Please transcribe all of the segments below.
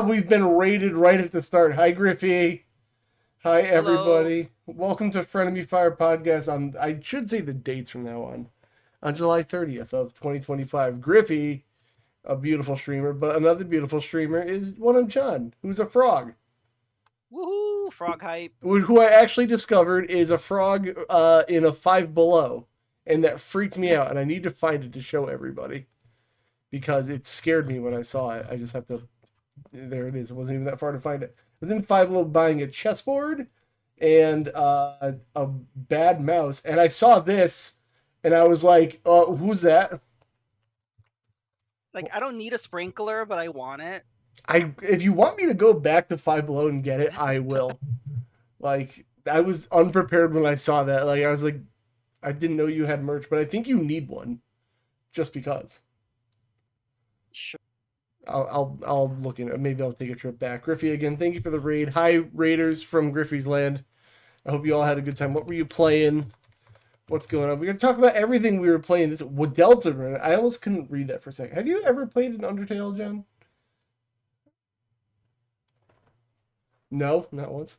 We've been raided right at the start. Hi, Griffey. Hi, everybody. Hello. Welcome to Frenemy Fire Podcast. I should say the dates from now on July 30th of 2025. Griffey, a beautiful streamer, but another beautiful streamer is one of John, who's a frog. Woohoo! Frog hype. Who I actually discovered is a frog in a Five Below, and that freaked me out, and I need to find it to show everybody because it scared me when I saw it. I just have to. There it is. It wasn't even that far to find it. I was in Five Below buying a chessboard and a bad mouse, and I saw this, and I was like, who's that? Like, I don't need a sprinkler, but I want it. If you want me to go back to Five Below and get it, I will. Like, I was unprepared when I saw that. Like, I was like, I didn't know you had merch, but I think you need one, just because. Sure. I'll look in it. Maybe I'll take a trip back. Griffey, again, thank you for the raid. Hi, Raiders from Griffey's Land. I hope you all had a good time. What were you playing? What's going on? We're going to talk about everything we were playing. This Delta. I almost couldn't read that for a second. Have you ever played an Undertale, John? No, not once.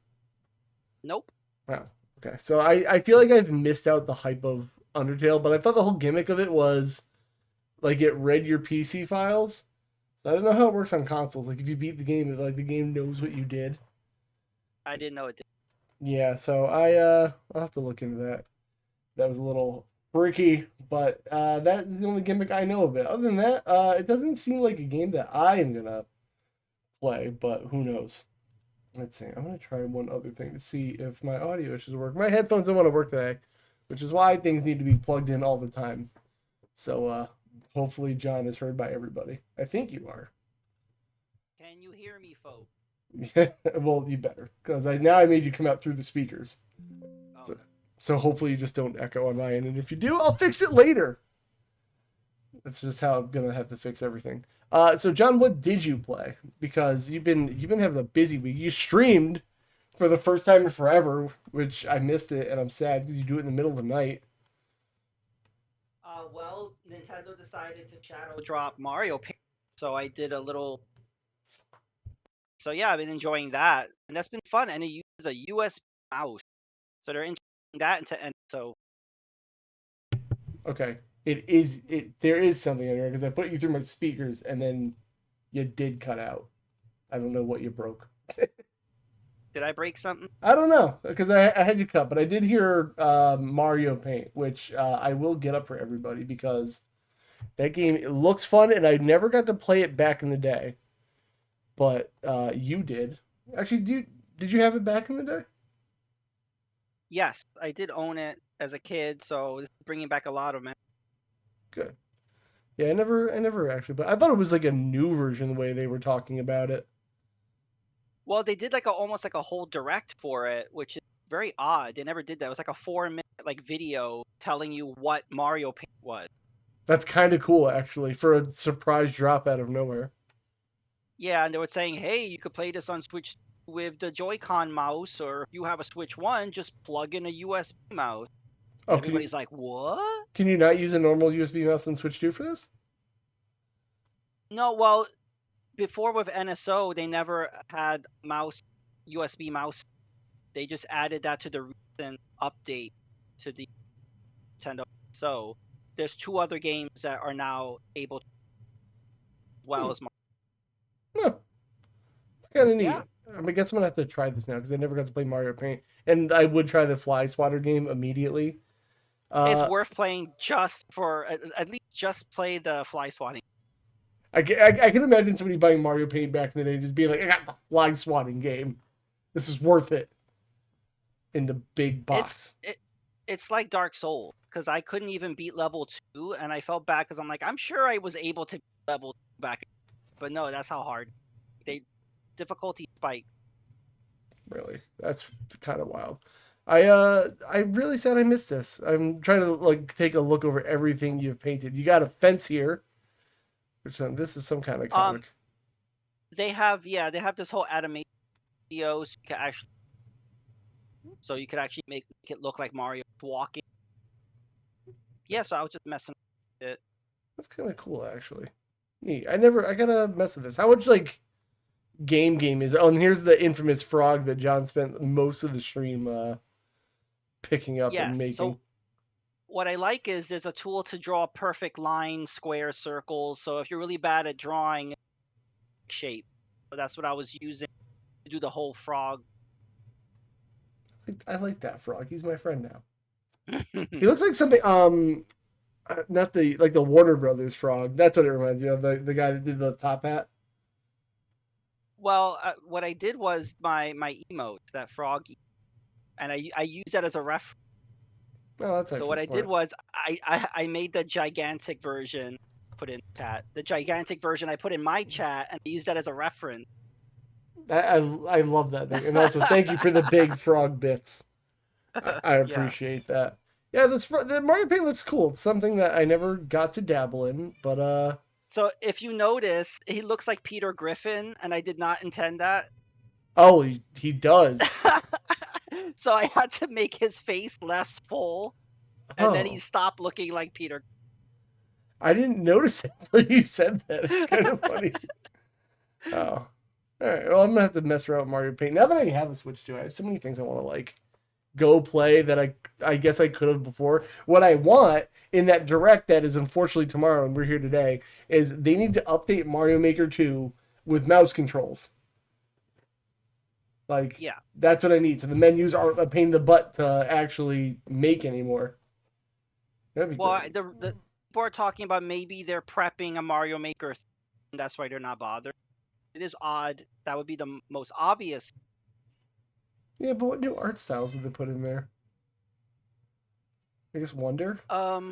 Nope. Wow. Okay. So I feel like I've missed out the hype of Undertale, but I thought the whole gimmick of it was like it read your PC files. So I don't know how it works on consoles. Like if you beat the game, like the game knows what you did. I didn't know it did. Yeah, so I'll have to look into that. That was a little freaky, but that's the only gimmick I know of it. Other than that, it doesn't seem like a game that I am gonna play, but who knows? Let's see. I'm gonna try one other thing to see if my audio issues work. My headphones don't want to work today, which is why things need to be plugged in all the time. So hopefully John is heard by everybody. I think you are. Can you hear me, folks? Well, you better, because I made you come out through the speakers. So, Okay. so hopefully you just don't echo on my end. And if you do, I'll fix it later. That's just how I'm gonna have to fix everything. So John, what did you play? Because you've been having a busy week. You streamed for the first time in forever, which I missed it, and I'm sad because you do it in the middle of the night. Well, Nintendo decided to shadow drop Mario Paint, so I did a little. So yeah, I've been enjoying that, and that's been fun. And it uses a USB mouse, so they're integrating that into. And so Okay, there is something in there because I put you through my speakers, and then you did cut out. I don't know what you broke. did I break something? I don't know because I had you cut, but I did hear Mario Paint, which I will get up for everybody because that game it looks fun, and I never got to play it back in the day. But you did. Actually, did you have it back in the day? Yes, I did own it as a kid, so this is bringing back a lot of memories. Good. Yeah, I never actually, but I thought it was like a new version the way they were talking about it. Well, they did like almost like a whole direct for it, which is very odd. They never did that. It was like a 4 minute like video telling you what Mario Paint was. That's kind of cool actually for a surprise drop out of nowhere. Yeah, and they were saying, hey, you could play this on Switch with the Joy-Con mouse, or if you have a Switch One, just plug in a USB mouse. Oh, Everybody's like, what? can you not use a normal USB mouse and Switch 2 for this? No, well, before with NSO, they never had USB mouse. They just added that to the recent update to the Nintendo. So there's two other games that are now able to, as well as Huh, it's kind of yeah. neat. I guess I'm gonna have to try this now because I never got to play Mario Paint, and I would try the Fly Swatter game immediately. It's Uh, worth playing just for at least just play the fly swatting. I can imagine somebody buying Mario Paint back in the day just being like, I got the Fly Swatting game. This is worth it in the big It's box. it it's like Dark Souls because I couldn't even beat level 2, and I felt bad because I'm like, I'm sure I was able to beat level 2 back, but no, that's how hard they difficulty spike. Really, that's kind of wild. I really said I missed this. I'm trying to like take a look over everything you've painted. You got a fence here, which this is some kind of Um, comic. they have this whole animation video, so you could actually make it look like Mario walking. Yeah, so I was just messing with it. That's kind of cool, actually. Neat. I gotta mess with this. How much like game is? Oh, and here's the infamous frog that John spent most of the stream picking up and Yes, making. so what I like is there's a tool to draw perfect lines, squares, circles. So if you're really bad at drawing shape, so that's what I was using to do the whole frog. I like that frog. He's my friend now. He looks like something. Not the like the Warner Brothers frog. That's what it reminds me of. The guy that did the top hat. Well, what I did was my emote, that frog, and I used that as a reference. Oh, that's So actually what I did smart. was I made the gigantic version, put in chat. The gigantic version I put in my chat, and I used that as a reference. I love that thing, and also thank you for the big frog bits. I Yeah. appreciate that. Yeah, the Mario Paint looks cool. It's something that I never got to dabble in, but So if you notice, he looks like Peter Griffin, and I did not intend that. oh, he does. So I had to make his face less full, and then he Oh, stopped looking like Peter. I didn't notice that until you said that. It's kind of funny. Oh, all right. Well, I'm gonna have to mess around with Mario Paint now that I have a Switch 2. I have so many things I want to like go play that I guess I could have before. What I want in that direct that is unfortunately tomorrow and we're here today is they need to update Mario Maker 2 with mouse controls. Like, Yeah. that's what I need. So the menus aren't a pain in the butt to actually make anymore. That'd be Well, great. the people are talking about maybe they're prepping a Mario Maker, and that's why they're not bothered. It is odd. That would be the most obvious. Yeah, but what new art styles would they put in there? I guess Wonder. Um,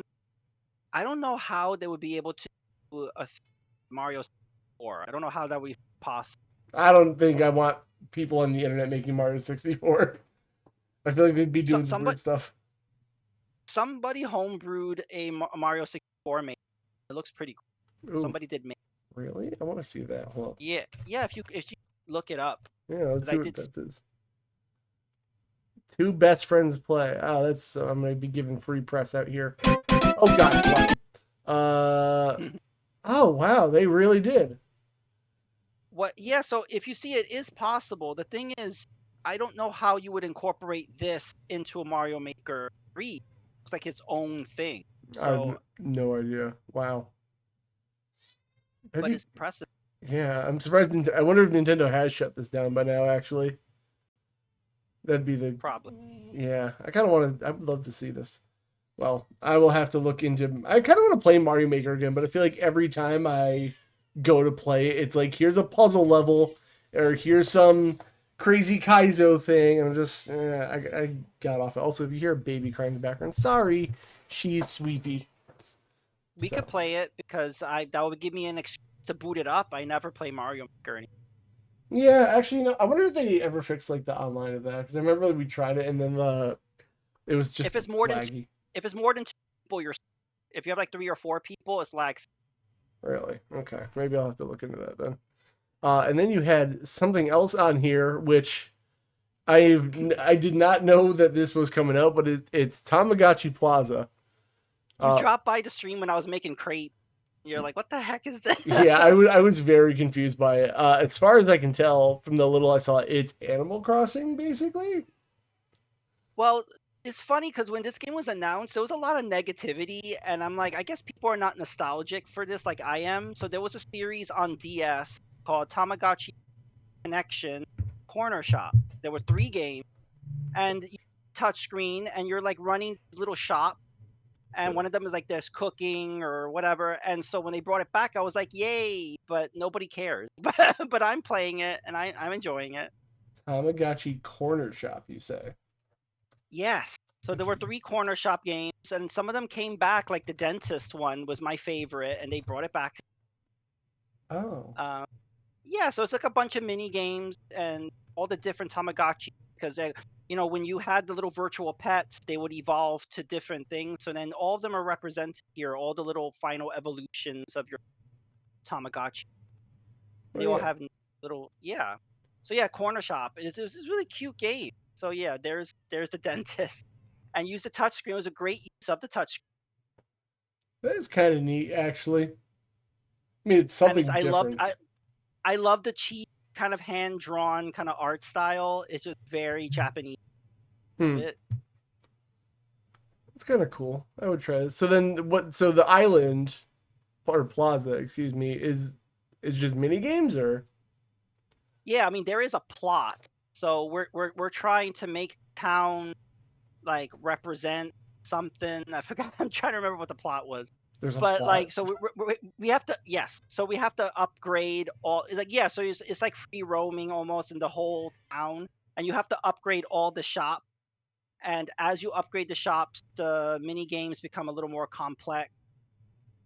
I don't know how they would be able to do a Mario 4. I don't know how that would be possible. I don't think I want people on the internet making Mario 64. I feel like they'd be So doing some weird stuff. somebody homebrewed a Mario 64 make. It looks pretty cool. Ooh, Somebody did make. really? I want to see that. Hold on. Yeah, yeah. If you look it up, Yeah, let's 'cause see I what did. that is. Two best friends play. Oh, that's I'm gonna be giving free press out here. Oh God, it's loud. Oh wow, they really did. What? Yeah. So if you see it is possible. The thing is, I don't know how you would incorporate this into a Mario Maker 3. It's like its own thing. I have So, no idea. Wow. That'd but be, it's impressive. yeah, I'm surprised. I wonder if Nintendo has shut this down by now. Actually, that'd be the. Probably. Yeah, I kind of want to. I would love to see this. Well, I will have to look into. I kind of want to play Mario Maker again, but I feel like every time I go to play, it's like here's a puzzle level, or here's some crazy Kaizo thing, and I'm just I got off it. Also, if you hear a baby crying in the background, sorry, she's sleepy. We So could play it because that would give me an excuse to boot it up. I never play Mario Maker anymore. yeah, actually, I wonder if they ever fixed like the online of that because I remember we tried it and then it was just If it's more than laggy. if it's more than 2 people, if you have like 3 or 4 people, it's lag. Really? Okay, maybe I'll have to look into that then. And then you had something else on here, which I did not know that this was coming out, but it's Tamagotchi Plaza. You Uh, dropped by the stream when I was making crepe. You're like, what the heck is that? yeah, I was very confused by it. As far as I can tell from the little I saw, it's Animal Crossing basically. Well, it's funny because when this game was announced, there was a lot of negativity, and I'm like, I guess people are not nostalgic for this like I am. So there was a series on DS called Tamagotchi Connection Corner Shop. There were 3 games, and you touch screen, and you're like running this little shop, and one of them is like there's cooking or whatever. And so when they brought it back, I was like, yay! But nobody cares. But I'm playing it, and I'm enjoying it. Tamagotchi Corner Shop, you say? Yes. So there were 3 corner shop games, and some of them came back. Like the dentist one was my favorite, and they brought it back. Oh, Yeah, so it's like a bunch of mini games and all the different Tamagotchi because when you had the little virtual pets, they would evolve to different things. So then all of them are represented here, all the little final evolutions of your Tamagotchi. oh They all yeah. have little, yeah. So yeah, corner shop. It's a really cute game. So yeah, there's the dentist, and use the touchscreen. It was a great use of the touchscreen. That is kind of neat, actually. I mean, it's And something I loved different. I love the cheap kind of hand drawn kind of art style. It's just very Japanese. Hmm. It, It's kind of cool. I would try this. So then, what? So the island or plaza, excuse me, is just mini games or? yeah, I mean there is a plot. So we're trying to make town like represent something. I forgot. I'm trying to remember what the plot was. There's a But plot. like, so we have to, yes. So we have to upgrade all, like, yeah. So it's like free roaming almost in the whole town, and you have to upgrade all the shops. And as you upgrade the shops, the mini games become a little more complex.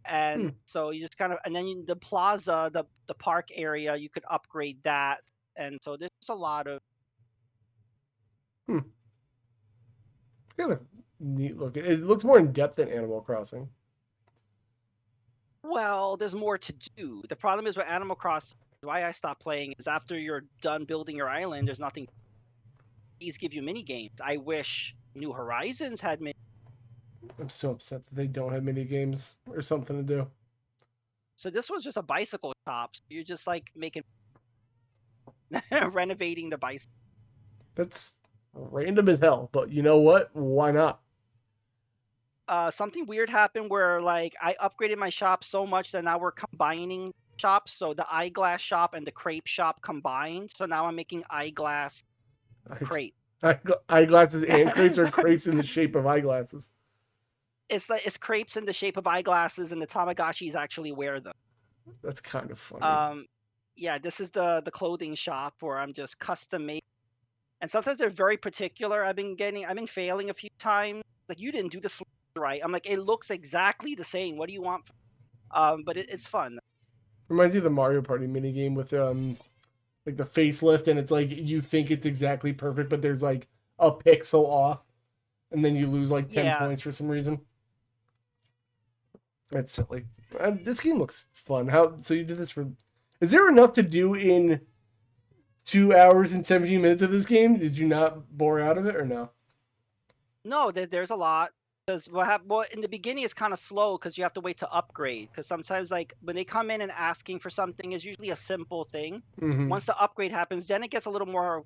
And Hmm. so you just kind of, and then the plaza, the park area, you could upgrade that. And so there's a lot of, Hmm. Kind of neat looking. It looks more in depth than Animal Crossing. well, there's more to do. The problem is with Animal Crossing, why I stopped playing is after you're done building your island, there's nothing. These give you mini games. I wish New Horizons had mini. I'm so upset that they don't have mini games or something to do. So this was just a bicycle shop. So you're just like making renovating the bicycle. That's random as hell, but you know what? Why not? Something weird happened where like I upgraded my shop so much that now we're combining shops. So the eyeglass shop and the crepe shop combined. So now I'm making eyeglass crepe. Eyeglasses and crepes, or crepes in the shape of eyeglasses? It's crepes in the shape of eyeglasses, and the Tamagotchis actually wear them. That's kind of funny. Yeah, this is the clothing shop where I'm just custom made, and sometimes they're very particular. I've been failing a few times. Like, you didn't do the sleeves right. I'm like, it looks exactly the same. What do you want? But it's fun. Reminds me of the Mario Party minigame with like the facelift, and it's like you think it's exactly perfect, but there's like a pixel off, and then you lose like 10 Yeah. points for some reason. That's silly. This game looks fun. How so you did this for? Is there enough to do in 2 hours and 17 minutes of this game? Did you not bore out of it or no? No, there's a lot. Because well, in the beginning it's kind of slow because you have to wait to upgrade. Because sometimes, like, when they come in and asking for something, is usually a simple thing. Mm-hmm. Once the upgrade happens, then it gets a little more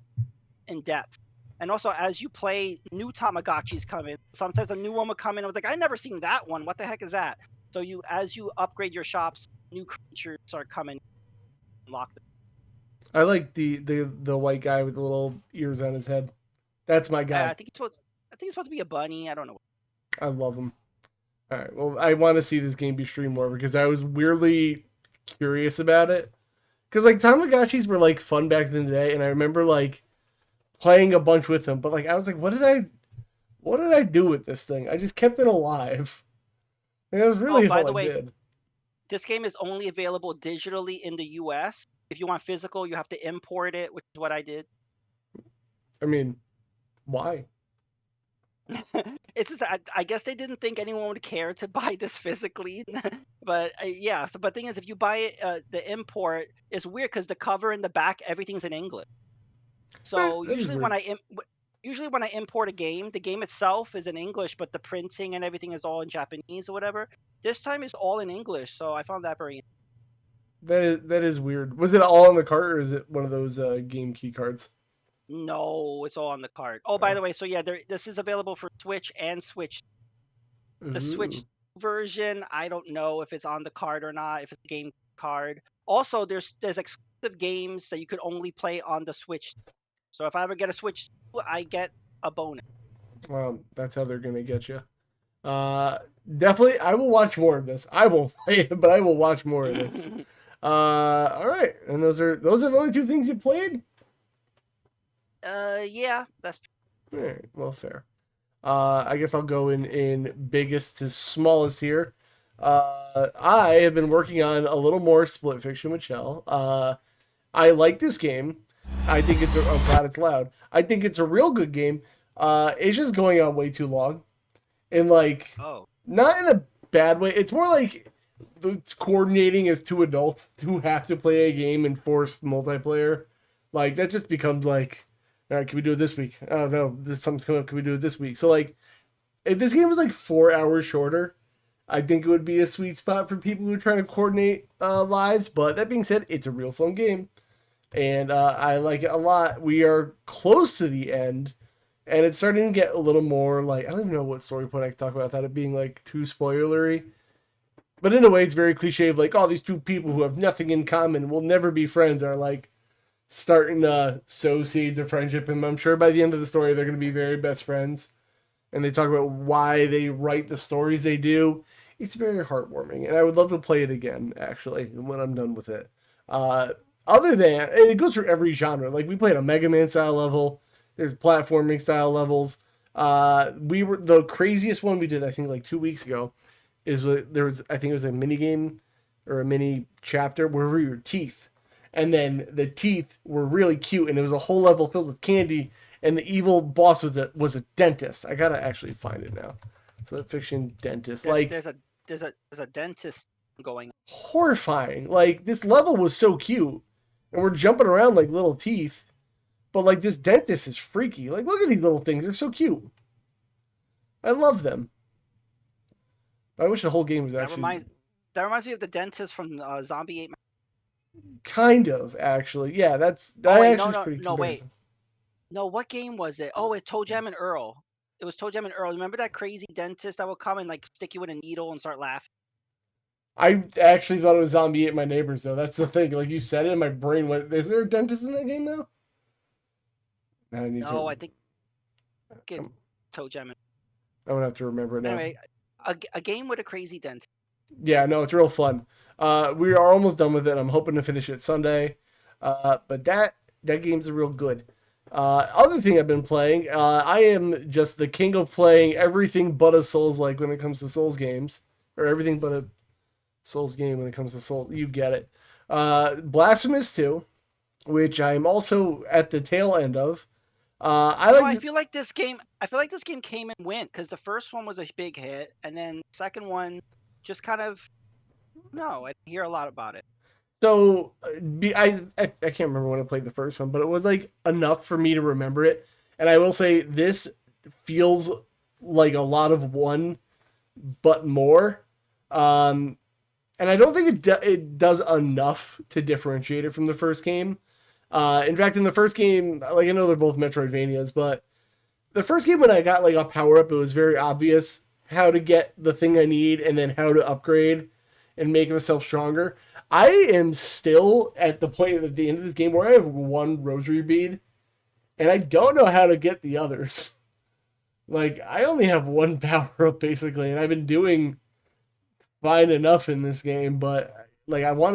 in depth. And also, as you play, new Tamagotchis come in. Sometimes a new one will come in. I was like, I never seen that one. What the heck is that? So as you upgrade your shops, new creatures are coming. Unlock them. I like the white guy with the little ears on his head. That's my guy. I think it's supposed to be a bunny. I don't know. I love him. All right. Well, I want to see this game be streamed more because I was weirdly curious about it. Because like Tamagotchis were like fun back in the day, and I remember like playing a bunch with them. But like I was like, what did I do with this thing? I just kept it alive. And that was really by all the I way, did. this game is only available digitally in the US. If you want physical, you have to import it, which is what I did. I mean, why? It's just I guess they didn't think anyone would care to buy this physically. But yeah, so but thing is, if you buy it, the import is weird because the cover and the back, everything's in English. So That is weird. usually when I import a game, the game itself is in English, but the printing and everything is all in Japanese or whatever. This time is all in English, so I found that very. That is weird. Was it all on the cart, or is it one of those game key cards? No, it's all on the card. Oh, by the way, so yeah, this is available for Switch and Switch. The Switch Ooh. version, I don't know if it's on the card or not, if it's a game card. Also, there's exclusive games that you could only play on the Switch. So if I ever get a Switch, I get a bonus. Well, that's how they're gonna get you. Definitely, I will watch more of this. I won't play it, but I will watch more of this. All right, and those are the only two things you played. Yeah, that's. All right, well, fair. I guess I'll go in biggest to smallest here. I have been working on a little more Split Fiction with Shell. I like this game. I think it's oh god, it's loud. I think it's a real good game. It's just going on way too long, and like Oh. not in a bad way. It's more like coordinating as two adults who have to play a game and forced multiplayer. Like that just becomes like, all right, can we do it this week? Oh no, this something's coming up. Can we do it this week? So like, if this game was like 4 hours shorter, I think it would be a sweet spot for people who are trying to coordinate lives. But that being said, it's a real fun game, and I like it a lot. We are close to the end, and it's starting to get a little more like I don't even know what story point I can talk about without it being like too spoilery. But in a way, it's very cliche of like, oh, these two people who have nothing in common will never be friends are like starting to sow seeds of friendship. And I'm sure by the end of the story, they're going to be very best friends. And they talk about why they write the stories they do. It's very heartwarming. And I would love to play it again, actually, when I'm done with it. Other than, and it goes through every genre. Like, we played a Mega Man style level, there's platforming style levels. We were the craziest one we did, I think, like 2 weeks ago is there was I think it was a mini game or a mini chapter where we were teeth, and then the teeth were really cute, and it was a whole level filled with candy, and the evil boss was a dentist. I gotta actually find it now. So the fiction dentist, like There's a dentist going. horrifying. Like this level was so cute, and we're jumping around like little teeth, but like this dentist is freaky. Like look at these little things; they're so cute. I love them. I wish the whole game was actually That reminds me of the dentist from Zombie 8. kind of actually. Yeah, that Oh wait, actually is pretty no, wait. comparison. No, what game was it? Oh, it's Toe Jam and Earl. It was Toe Jam and Earl. Remember that crazy dentist that would come and like stick you with a needle and start laughing? I actually thought it was Zombie Ate My Neighbors though. That's the thing. Like you said it, and my brain went, "Is there a dentist in that game now?" Now I need No, to. I think it's Toe Gem. I'm gonna have to remember it now. Anyway, a game with a crazy density. Yeah, no, it's real fun. We are almost done with it. I'm hoping to finish it Sunday. But that game's real good. Other thing I've been playing, I am just the king of playing everything but a Souls like when it comes to Souls games, or everything but a Souls game when it comes to Souls. You get it. Blasphemous 2, which I'm also at the tail end of. I You know, like. I feel like this game came and went because the first one was a big hit, and then the second one just kind of no. I didn't hear a lot about it. So I can't remember when I played the first one, but it was like enough for me to remember it. And I will say this feels like a lot of one, but more. Um, and I don't think it does enough to differentiate it from the first game. In fact, in the first game, like I know they're both Metroidvanias, but the first game when I got like a power up, it was very obvious how to get the thing I need and then how to upgrade and make myself stronger. I am still at the point at the end of this game where I have one rosary bead and I don't know how to get the others. Like I only have one power up basically, and I've been doing fine enough in this game, but like I would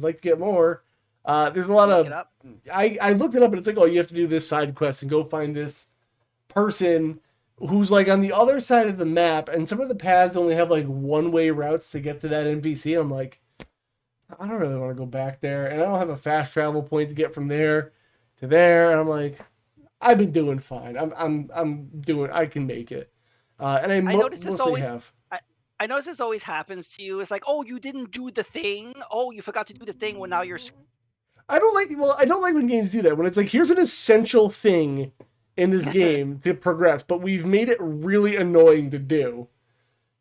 like to get more. There's a lot Look of it up. I looked it up and it's like, oh, you have to do this side quest and go find this person who's like on the other side of the map, and some of the paths only have like one-way routes to get to that NPC. I'm like, I don't really want to go back there, and I don't have a fast travel point to get from there to there. And I'm like, I've been doing fine. I'm doing. I can make it, and I I notice this mostly always. have. I notice this always happens to you. It's like, oh, you didn't do the thing. Oh, you forgot to do the thing. Well, now you're. I don't like when games do that. When it's like, here's an essential thing in this game to progress, but we've made it really annoying to do.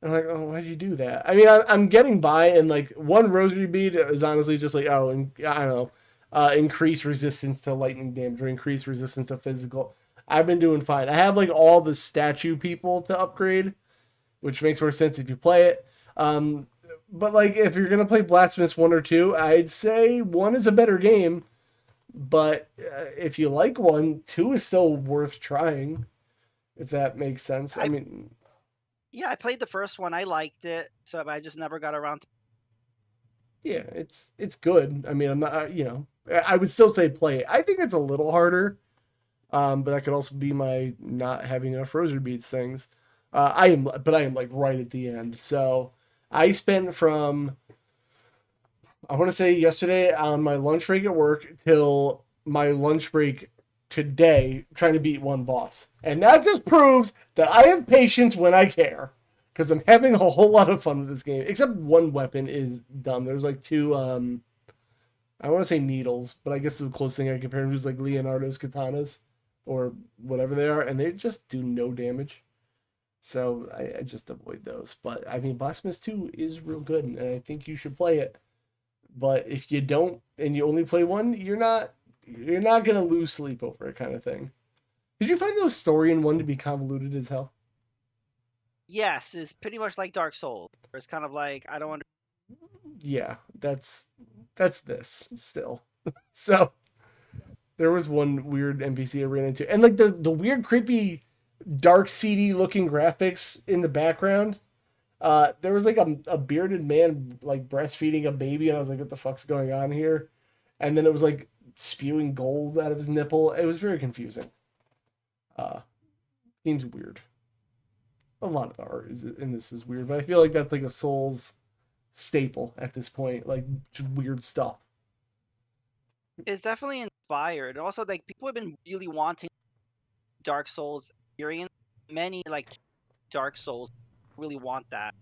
And I'm like, oh, why'd you do that? I mean, I'm getting by, and like one rosary bead is honestly just like, oh, and I don't know, increase resistance to lightning damage or increase resistance to physical. I've been doing fine. I have like all the statue people to upgrade, which makes more sense if you play it. But like, if you're gonna play Blasphemous 1 or 2, I'd say 1 is a better game. But if you like 1, 2 is still worth trying. If that makes sense. I I mean, Yeah, I played the first one. I liked it, so I just never got around to. yeah, it's good. I mean, I'm not, I would still say play it. I think it's a little harder, but that could also be my not having enough rosary beads things. I am like right at the end. So I spent from I want to say yesterday on my lunch break at work till my lunch break today trying to beat one boss, and that just proves that I have patience when I care. Because I'm having a whole lot of fun with this game. Except one weapon is dumb. There's like two, I want to say needles, but I guess the closest thing I compare them to is like Leonardo's katanas or whatever they are, and they just do no damage. So I just avoid those. But I mean, Blasphemous 2 is real good, and I think you should play it. But if you don't and you only play one, you're not gonna lose sleep over it, kind of thing. Did you find the story in 1 to be convoluted as hell? Yes, it's pretty much like Dark Souls. It's kind of like I don't want. Yeah, that's this still. So there was one weird NPC I ran into, and like the weird, creepy, dark, seedy looking graphics in the background. There was like a bearded man like breastfeeding a baby, and I was like, what the fuck's going on here? And then it was like spewing gold out of his nipple. It was very confusing. Uh, Seems weird. A lot of the art is in this is weird, but I feel like that's like a Souls staple at this point, like just weird stuff. It's definitely inspired. And also, like people have been really wanting Dark Souls experience. Many like Dark Souls really want that.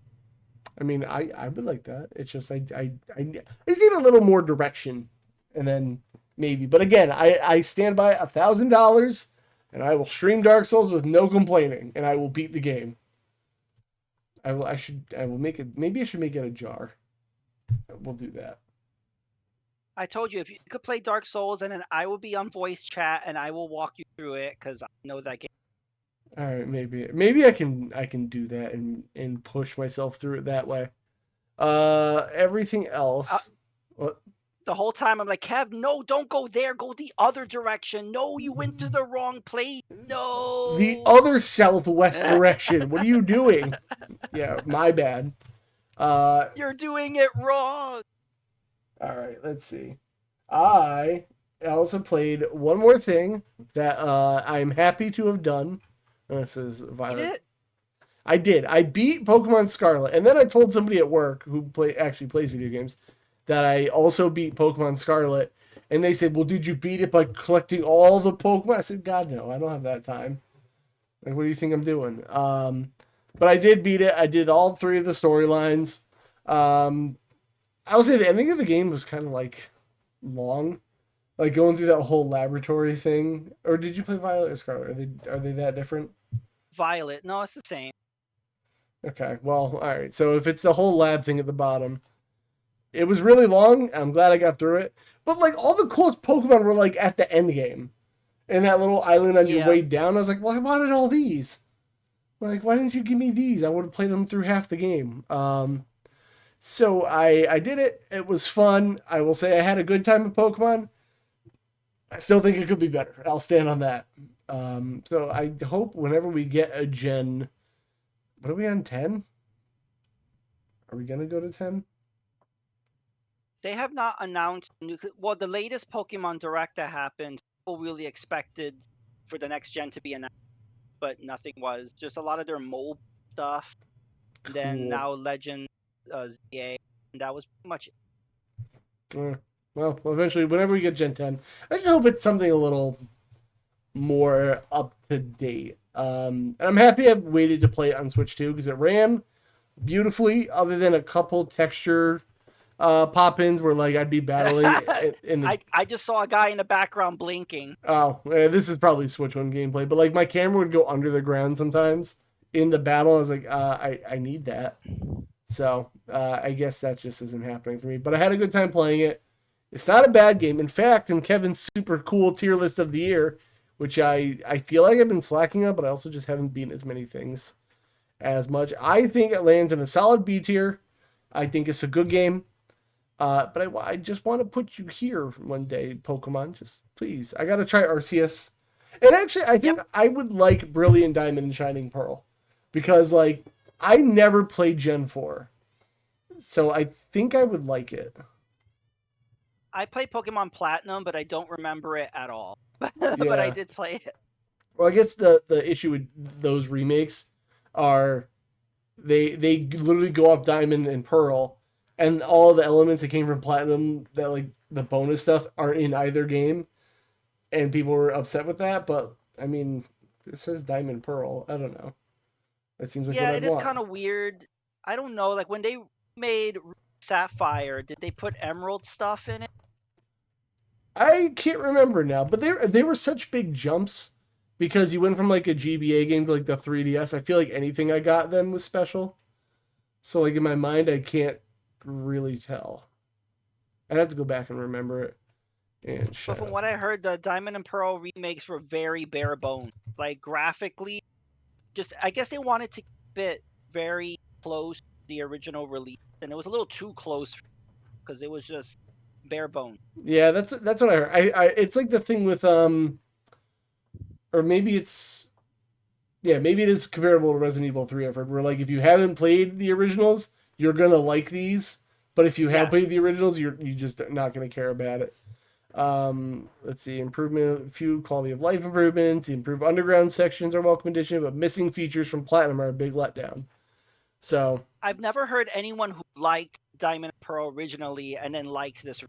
I mean, I would like that. It's just I just need a little more direction, and then maybe. But again, I stand by $1,000, and I will stream Dark Souls with no complaining, and I will beat the game. I will make it. Maybe I should make it a jar. We'll do that. I told you if you could play Dark Souls, and then I will be on voice chat and I will walk you through it because I know that game. All right, maybe I can do that and push myself through it that way. Everything Uh, else. What? The whole time I'm like, Kev, no, don't go there. Go the other direction. No, you went to the wrong place. The No. other southwest direction. What are you doing? Yeah, my bad. You're doing it wrong. All right, let's see. I also played one more thing that I'm happy to have done. This is Eat Violet. it. I did. I beat Pokemon Scarlet, and then I told somebody at work who actually plays video games that I also beat Pokemon Scarlet, and they said, "Well, did you beat it by collecting all the Pokemon?" I said, "God, no, I don't have that time. Like, what do you think I'm doing?" But I did beat it. I did all three of the storylines. I would say the ending of the game was kind of like long, like going through that whole laboratory thing. Or did you play Violet or Scarlet? Are they that different? Violet. No, it's the same. Okay, well, all right. So if it's the whole lab thing at the bottom, it was really long. I'm glad I got through it. But like all the coolest Pokemon were like at the end game, in that little island on your Yeah. way down. I was like, well, I wanted all these. Like, why didn't you give me these? I would have played them through half the game. So I did it. It was fun. I will say I had a good time with Pokemon. I still think it could be better. I'll stand on that. So I hope whenever we get a Gen, what are we on 10? Are we gonna go to 10? They have not announced new. Well, the latest Pokemon Direct that happened, people really expected for the next gen to be announced, but nothing was. Just a lot of their mobile stuff. And then Cool. now Legend ZA, and that was pretty much it. Well, eventually, whenever we get Gen 10, I just hope it's something a little more up to date. And I'm happy I waited to play it on Switch 2 because it ran beautifully, other than a couple texture pop-ins where like I'd be battling in the I just saw a guy in the background blinking. this is probably Switch 1 gameplay, but like my camera would go under the ground sometimes in the battle. I was like, I need that. So I guess that just isn't happening for me. But I had a good time playing it. It's not a bad game. In fact, in Kevin's super cool tier list of the year, which I feel like I've been slacking on, but I also just haven't beaten as many things as much. I think it lands in a solid B tier. I think it's a good game. But I just want to put you here one day, Pokemon. Just please. I got to try Arceus. And actually, I think I would like Brilliant Diamond and Shining Pearl. Because, like, I never played Gen 4. So I think I would like it. I played Pokemon Platinum, but I don't remember it at all. But I did play it. Well, I guess the issue with those remakes are they literally go off Diamond and Pearl, and all the elements that came from Platinum, that like the bonus stuff, aren't in either game, and people were upset with that. But I mean, it says Diamond Pearl. I don't know. That seems like what I'd it is want. kind of weird. I don't know. Like when they made Sapphire, did they put Emerald stuff in it? I can't remember now, but they were such big jumps because you went from like a GBA game to like the 3DS. I feel like anything I got then was special. So like in my mind, I can't really tell. I'd have to go back and remember it. And But from what I heard, the Diamond and Pearl remakes were very bare bones. Like graphically, just I guess they wanted to keep it very close to the original release, and it was a little too close because it was just bare bones. Yeah, that's what I heard. It's like the thing with or maybe it's maybe it is comparable to Resident Evil 3. I've heard where like if you haven't played the originals, you're gonna like these, but if you have played the originals, you just not gonna care about it. Let's see, improvement, a few quality of life improvements, the improved underground sections are welcome addition, but missing features from Platinum are a big letdown. So I've never heard anyone who liked Diamond and Pearl originally and then liked this.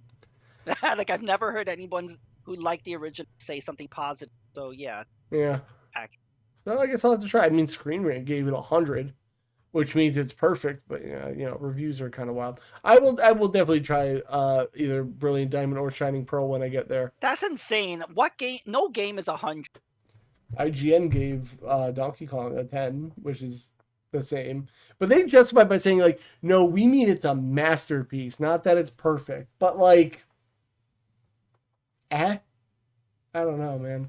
Like I've never heard anyone who liked the original say something positive. So yeah. So I guess I'll have to try. I mean, Screen Rant gave it 100, which means it's perfect. But reviews are kind of wild. I will definitely try either Brilliant Diamond or Shining Pearl when I get there. That's insane. What game? No game is 100. IGN gave Donkey Kong a 10, which is the same. But they justified by saying like, no, we mean it's a masterpiece, not that it's perfect. But like, I don't know, man.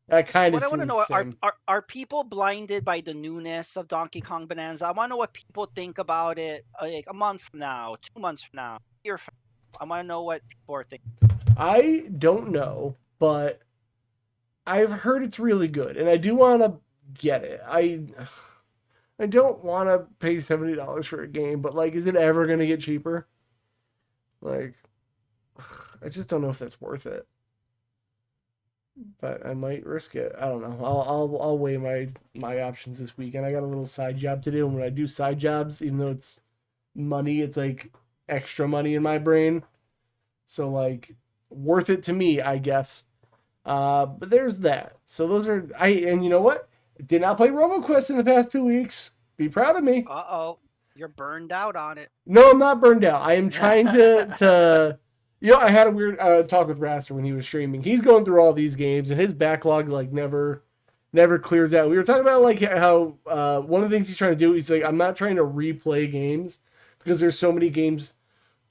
That kind of. What I want to know are people blinded by the newness of Donkey Kong Bonanza? I want to know what people think about it like a month from now, 2 months from now, a year from I want to know what people are thinking. I don't know, but I've heard it's really good, and I do want to get it. I don't want to pay $70 for a game, but like, is it ever gonna get cheaper? Like, I just don't know if that's worth it. But I might risk it. I don't know. I'll weigh my options this week, and I got a little side job to do. And when I do side jobs, even though it's money, it's like extra money in my brain. So like, worth it to me, I guess. But there's that. So those are and you know what? Did not play RoboQuest in the past 2 weeks. Be proud of me. Uh-oh. You're burned out on it. No, I'm not burned out. I am trying to I had a weird talk with Raster when he was streaming. He's going through all these games and his backlog like never clears out. We were talking about like how one of the things he's trying to do, he's like, I'm not trying to replay games because there's so many games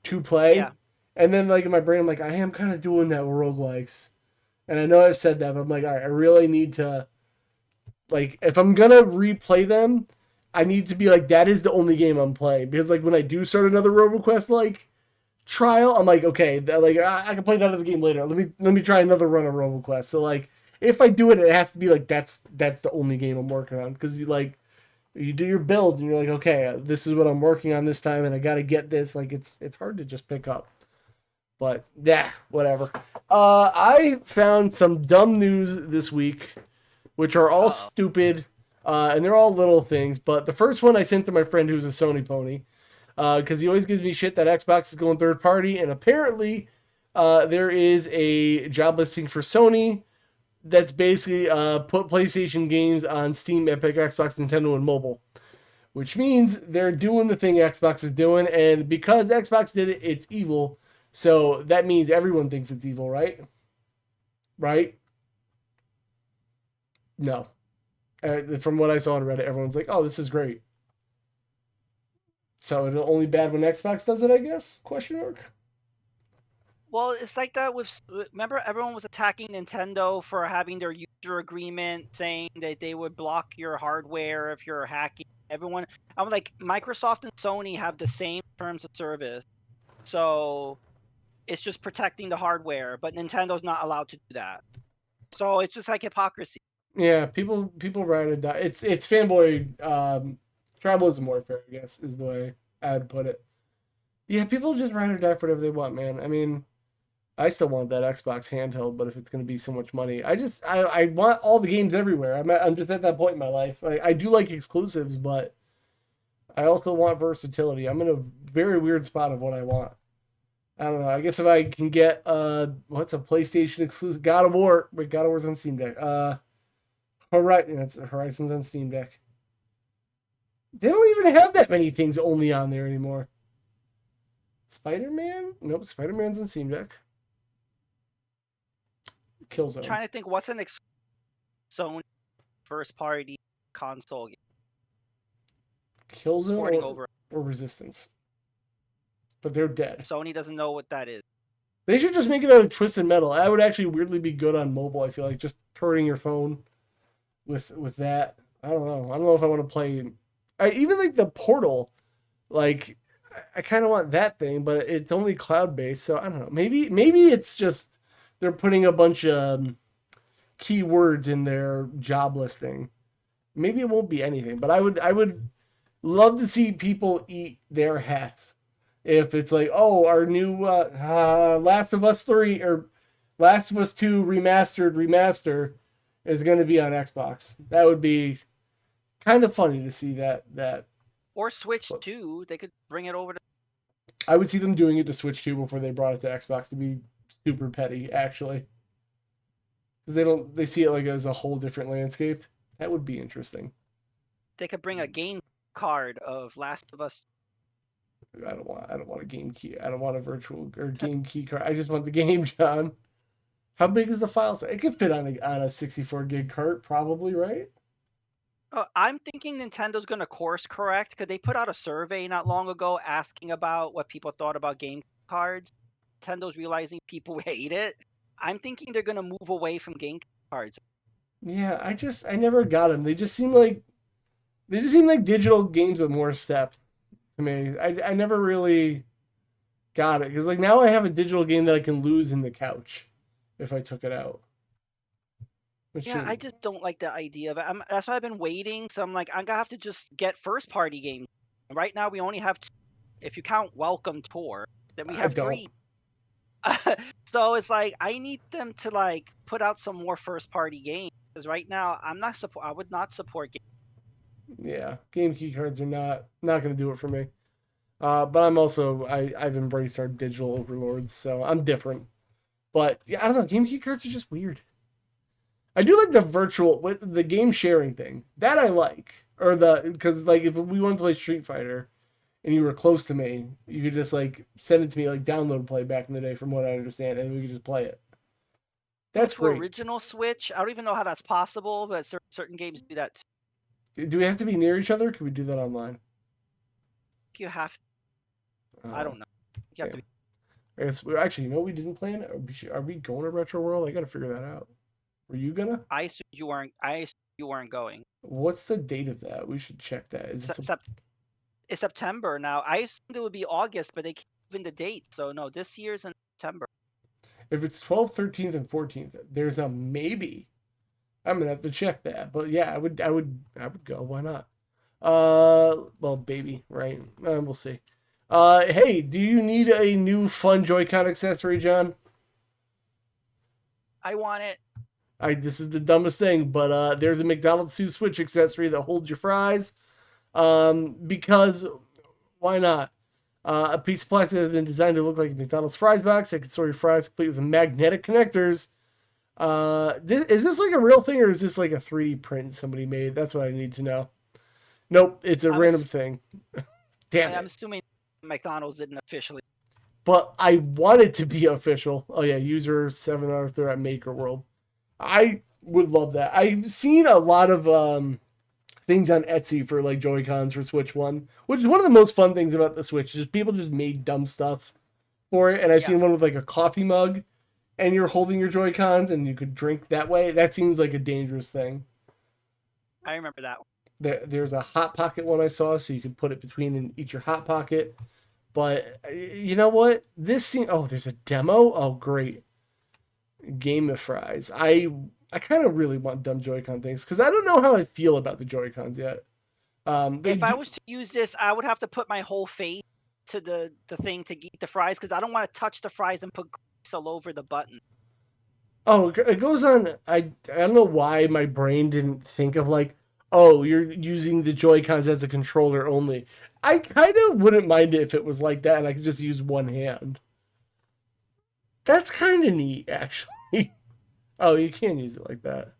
to play. Yeah. And then like in my brain, I'm like, I am kind of doing that with roguelikes. And I know I've said that, but I'm like, all right, I really need to, like, if I'm gonna replay them, I need to be like, that is the only game I'm playing. Because like when I do start another RoboQuest like trial, I'm like, okay, like I can play that other game later. Let me try another run of RoboQuest. So like if I do it, it has to be like that's the only game I'm working on. Because you do your builds and you're like, okay, this is what I'm working on this time, and I got to get this. Like it's hard to just pick up. But yeah, whatever. I found some dumb news this week, which are all stupid, and they're all little things. But the first one I sent to my friend who's a Sony pony, because he always gives me shit that Xbox is going third party, and apparently there is a job listing for Sony that's basically put PlayStation games on Steam, Epic, Xbox, Nintendo, and mobile. Which means they're doing the thing Xbox is doing, and because Xbox did it, it's evil. So that means everyone thinks it's evil, right? Right? No. From what I saw on Reddit, everyone's like, oh, this is great. So it's only bad when Xbox does it, I guess? Question mark. Well, it's like that with. Remember, everyone was attacking Nintendo for having their user agreement saying that they would block your hardware if you're hacking. I'm like, Microsoft and Sony have the same terms of service. So it's just protecting the hardware, but Nintendo's not allowed to do that. So it's just like hypocrisy. Yeah, people ride or die. It's fanboy tribalism warfare, I guess, is the way I'd put it. Yeah, people just ride or die for whatever they want, man. I mean, I still want that Xbox handheld, but if it's going to be so much money, I want all the games everywhere. I'm just at that point in my life. I do like exclusives, but I also want versatility. I'm in a very weird spot of what I want. I don't know. I guess if I can get what's a PlayStation exclusive? God of War. Wait, God of War's on Steam Deck. Horizon's on Steam Deck. They don't even have that many things only on there anymore. Spider-Man? Nope, Spider-Man's on Steam Deck. Killzone. I'm trying to think what's an Sony first party console game. Killzone or Resistance. But they're dead. Sony doesn't know what that is. They should just make it out of Twisted Metal. That would actually weirdly be good on mobile, I feel like. Just turning your phone with that. I don't know. I don't know if I want to play. Even like the Portal, like I kind of want that thing, but it's only cloud-based, so I don't know. Maybe it's just they're putting a bunch of keywords in their job listing. Maybe it won't be anything, but I would love to see people eat their hats. If it's like, oh, our new Last of Us 3 or Last of Us 2 remaster is going to be on Xbox. That would be kind of funny to see that. Or Switch 2. They could bring it over to. I would see them doing it to Switch 2 before they brought it to Xbox, to be super petty, actually. Because they see it like as a whole different landscape. That would be interesting. They could bring a game card of Last of Us. I don't want a game key. I don't want a virtual or game key card. I just want the game, John. How big is the file size? It could fit on a 64 gig cart, probably, right? I'm thinking Nintendo's going to course correct because they put out a survey not long ago asking about what people thought about game cards. Nintendo's realizing people hate it. I'm thinking they're going to move away from game cards. Yeah, I never got them. They just seem like digital games with more steps to me. I never really Got it. Because like now I have a digital game that I can lose in the couch if I took it out. Which Yeah, I just don't like the idea of it. That's why I've been waiting. So I'm like, I'm gonna have to just get first party games. Right now we only have two. If you count Welcome Tour, then we I have don't. three. So it's like I need them to like put out some more first party games because right now I'm not support. I would not support games. Yeah, game key cards are not going to do it for me. But I'm also I've embraced our digital overlords, so I'm different. But yeah, I don't know. Game key cards are just weird. I do like the virtual with the game sharing thing. That I like, or the because like if we wanted to play Street Fighter and you were close to me, you could just like send it to me like download play back in the day, from what I understand, and we could just play it. Go That's to great. original Switch. I don't even know how that's possible, but certain games do that too. Do we have to be near each other? Can we do that online? You have. I Oh, don't know. You have to damn. be. I guess we actually, you know, what we didn't plan. Are we going to Retro World? I got to figure that out. Were you gonna? I assumed you weren't. I assumed you weren't going. What's the date of that? We should check that. Is this a, It's September now. I assumed it would be August, but they keep moving the date. So no, this year's in September. if it's 12th, 13th, and 14th? There's a maybe. I'm gonna have to check that. But yeah, I would go. Why not? Well, baby, right? We'll see. Hey, do you need a new fun Joy-Con accessory, John? I want it. This is the dumbest thing, but there's a McDonald's 2 Switch accessory that holds your fries. Because why not? A piece of plastic has been designed to look like a McDonald's fries box that can store your fries, complete with magnetic connectors. Is this like a real thing, or is this like a 3D print somebody made? That's what I need to know. Nope, it's a I'm, random thing. Damn I'm it. assuming McDonald's didn't officially. But I want it to be official. Oh yeah, user 7 Arthur at Maker World. I would love that. I've seen a lot of things on Etsy for like Joy Cons for Switch One, which is one of the most fun things about the Switch. Just people just made dumb stuff for it, and I've Yeah, seen one with like a coffee mug, and you're holding your Joy Cons, and you could drink that way. That seems like a dangerous thing. I remember that. There's a hot pocket one I saw, so you could put it between and eat your hot pocket. But you know what? There's a demo. Oh, great! Game of Fries. I kind of really want dumb Joy-Con things because I don't know how I feel about the Joy-Cons yet. They If I do. was to use this, I would have to put my whole face to the thing to eat the fries because I don't want to touch the fries and put grease all over the button. Oh, it goes on. I don't know why my brain didn't think of like, oh, you're using the Joy-Cons as a controller only. I kind of wouldn't mind it if it was like that and I could just use one hand. That's kind of neat, actually. Oh, you can use it like that.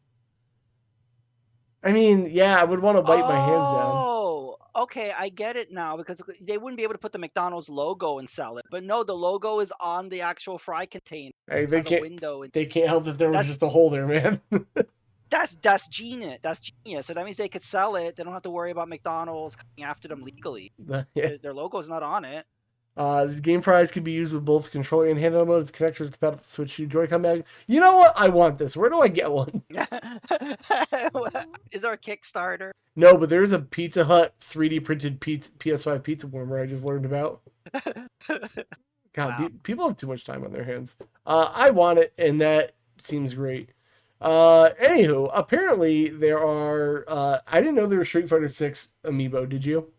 I mean, yeah, I would want to wipe my hands down. Oh, okay, I get it now because they wouldn't be able to put the McDonald's logo and sell it. But no, the logo is on the actual fry container. Hey, It's on the window, and they can't help that there was that's just a hole there, man. that's genius. That's genius. So that means they could sell it. They don't have to worry about McDonald's coming after them legally. Yeah. Their logo's not on it. The game fries can be used with both controller and handheld modes. Connectors compatible with Switch 2 Joy-Con bag. You know what? I want this. Where do I get one? Is there a Kickstarter? No, but there's a Pizza Hut 3D printed PS5 pizza warmer I just learned about. God, Wow. people have too much time on their hands. I want it, and that seems great. Anywho, apparently there are. I didn't know there was Street Fighter 6 Amiibo. Did you?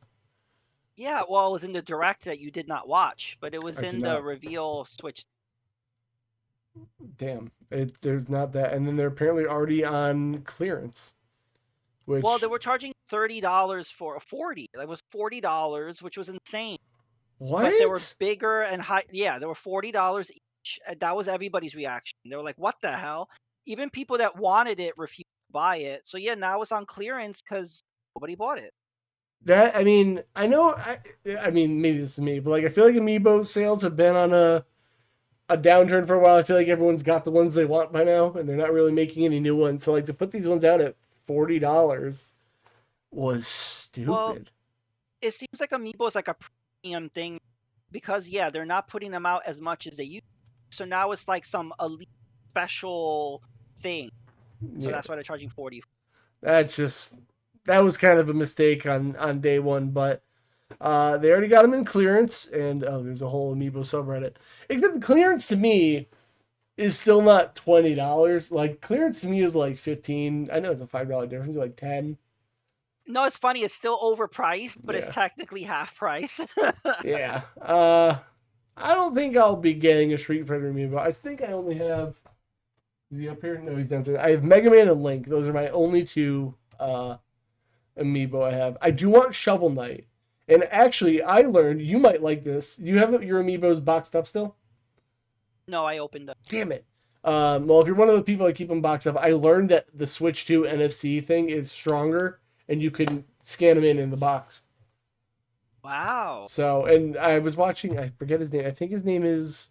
Yeah, well, it was in the direct that you did not watch, but it was I did in the not. reveal Switch. Damn, there's not that, and then they're apparently already on clearance. Well, Which they were charging $30 for a 40. That was $40, which was insane. But they were what? bigger and high. Yeah, they were $40 each. And that was everybody's reaction. They were like, "What the hell?" Even people that wanted it refused to buy it. So yeah, now it's on clearance because nobody bought it. That I mean, I know. I mean, maybe this is me, but like I feel like Amiibo sales have been on a downturn for a while. I feel like everyone's got the ones they want by now, and they're not really making any new ones. So like to put these ones out at $40 was Well, stupid. it seems like Amiibo is like a premium thing because yeah, they're not putting them out as much as they used to. So now it's like some elite special thing. So Yeah, that's why they're charging 40. that's just that was kind of a mistake on day one, but They already got them in clearance, and there's a whole Amiibo subreddit. Except the clearance to me is still not $20. Like, clearance to me is like 15. I know it's a $5 difference, like 10. No, it's funny. It's still overpriced, but it's Yeah. technically half price. Yeah. I don't think I'll be getting a Street Fighter Amiibo. I think I only have. Is he up here? No, he's downstairs. I have Mega Man and Link. Those are my only two Amiibo I have. I do want Shovel Knight. And actually, I learned, you might like this. You have your Amiibos boxed up still? No, I opened up. Damn it. Well, if you're one of the people that keep them boxed up, I learned that the Switch 2 NFC thing is stronger, and you can scan them in the box. Wow. So, and I was watching, I forget his name. I think his name is,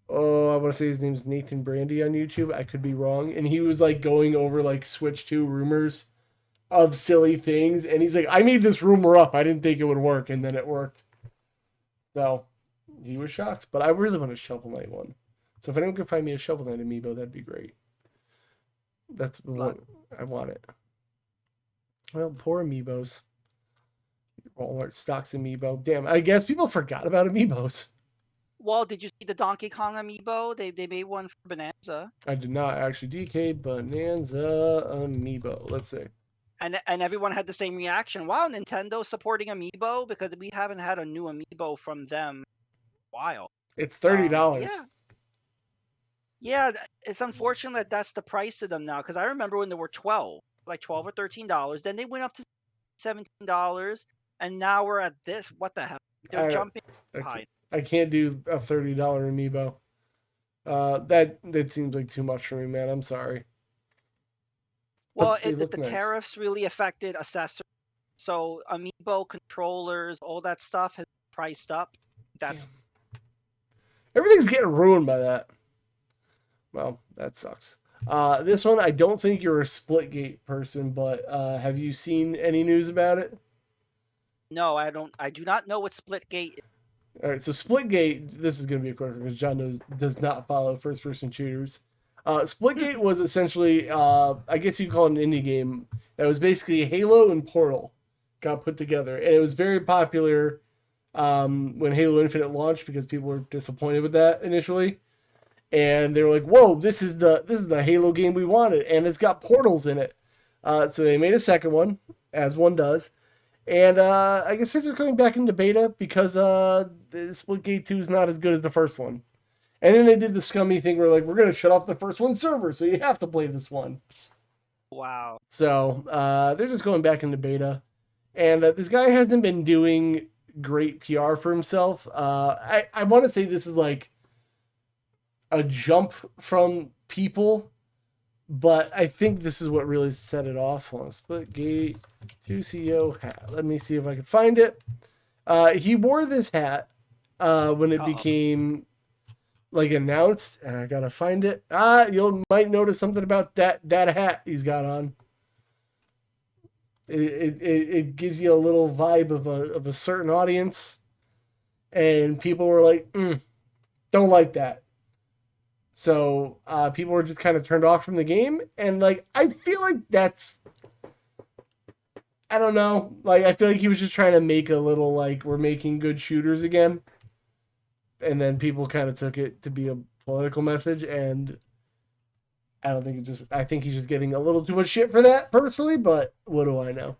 I want to say his name is Nathan Brandy on YouTube. I could be wrong. And he was like going over like Switch 2 rumors of silly things. And he's like, I made this rumor up. I didn't think it would work. And then it worked. So he was shocked. But I really want a Shovel Knight one. So if anyone could find me a Shovel Knight Amiibo, that'd be great. That's the one. I want it. Well, poor Amiibos. Walmart stocks Amiibo. Damn, I guess people forgot about Amiibos. Well, did you see the Donkey Kong Amiibo? They made one for Bonanza. I did not actually. DK Bonanza Amiibo. Let's see. And everyone had the same reaction. Wow, Nintendo supporting Amiibo, because we haven't had a new Amiibo from them in a while. It's $30. Yeah, it's unfortunate that that's the price to them now, because I remember when they were $12 or $13. Then they went up to $17, and now we're at this. What the hell? They're jumping high. I can't do a $30 Amiibo. That seems like too much for me, man. I'm sorry. Well, the tariffs really affected accessories. So Amiibo controllers, all that stuff has priced up. Everything's getting ruined by that. Well, that sucks. This one, I don't think you're a Splitgate person, but have you seen any news about it? No, I don't. I do not know what Splitgate is. All right, so Splitgate, this is going to be a quick one because John does not follow first-person shooters. Splitgate was essentially, I guess you'd call it an indie game that was basically Halo and Portal got put together, and it was very popular when Halo Infinite launched because people were disappointed with that initially, and they were like, "Whoa, this is the Halo game we wanted," and it's got portals in it. So they made a second one, as one does. And I guess they're just going back into beta because the Splitgate 2 is not as good as the first one. And then they did the scummy thing where, like, we're going to shut off the first one's server, so you have to play this one. Wow. So they're just going back into beta. And this guy hasn't been doing great PR for himself. I want to say this is like a jump from people, but I think this is what really set it off. Hold on, Splitgate 2 CEO hat. Let me see if I can find it. He wore this hat when it became like announced, and I gotta find it. You might notice something about that hat he's got on. It gives you a little vibe of a certain audience, and people were like, don't like that. So people were just kind of turned off from the game, and like I feel like that's, I don't know, like I feel like he was just trying to make a little like we're making good shooters again, and then people kind of took it to be a political message, and I don't think I think he's just getting a little too much shit for that personally, but what do I know?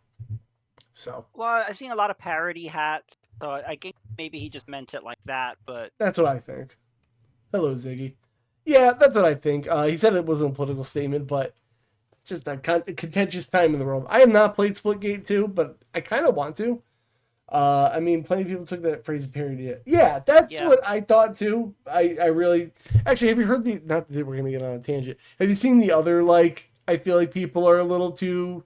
So well, I've seen a lot of parody hats, so I think maybe he just meant it like that, but that's what I think. Hello, Ziggy. Yeah, that's what I think. He said it wasn't a political statement, but just a contentious time in the world. I have not played Splitgate 2, but I kind of want to. I mean, plenty of people took that phrase and parodied it. Yeah, that's what I thought too. I really... Actually, have you heard the... Not that we're going to get on a tangent. Have you seen the other, like... I feel like people are a little too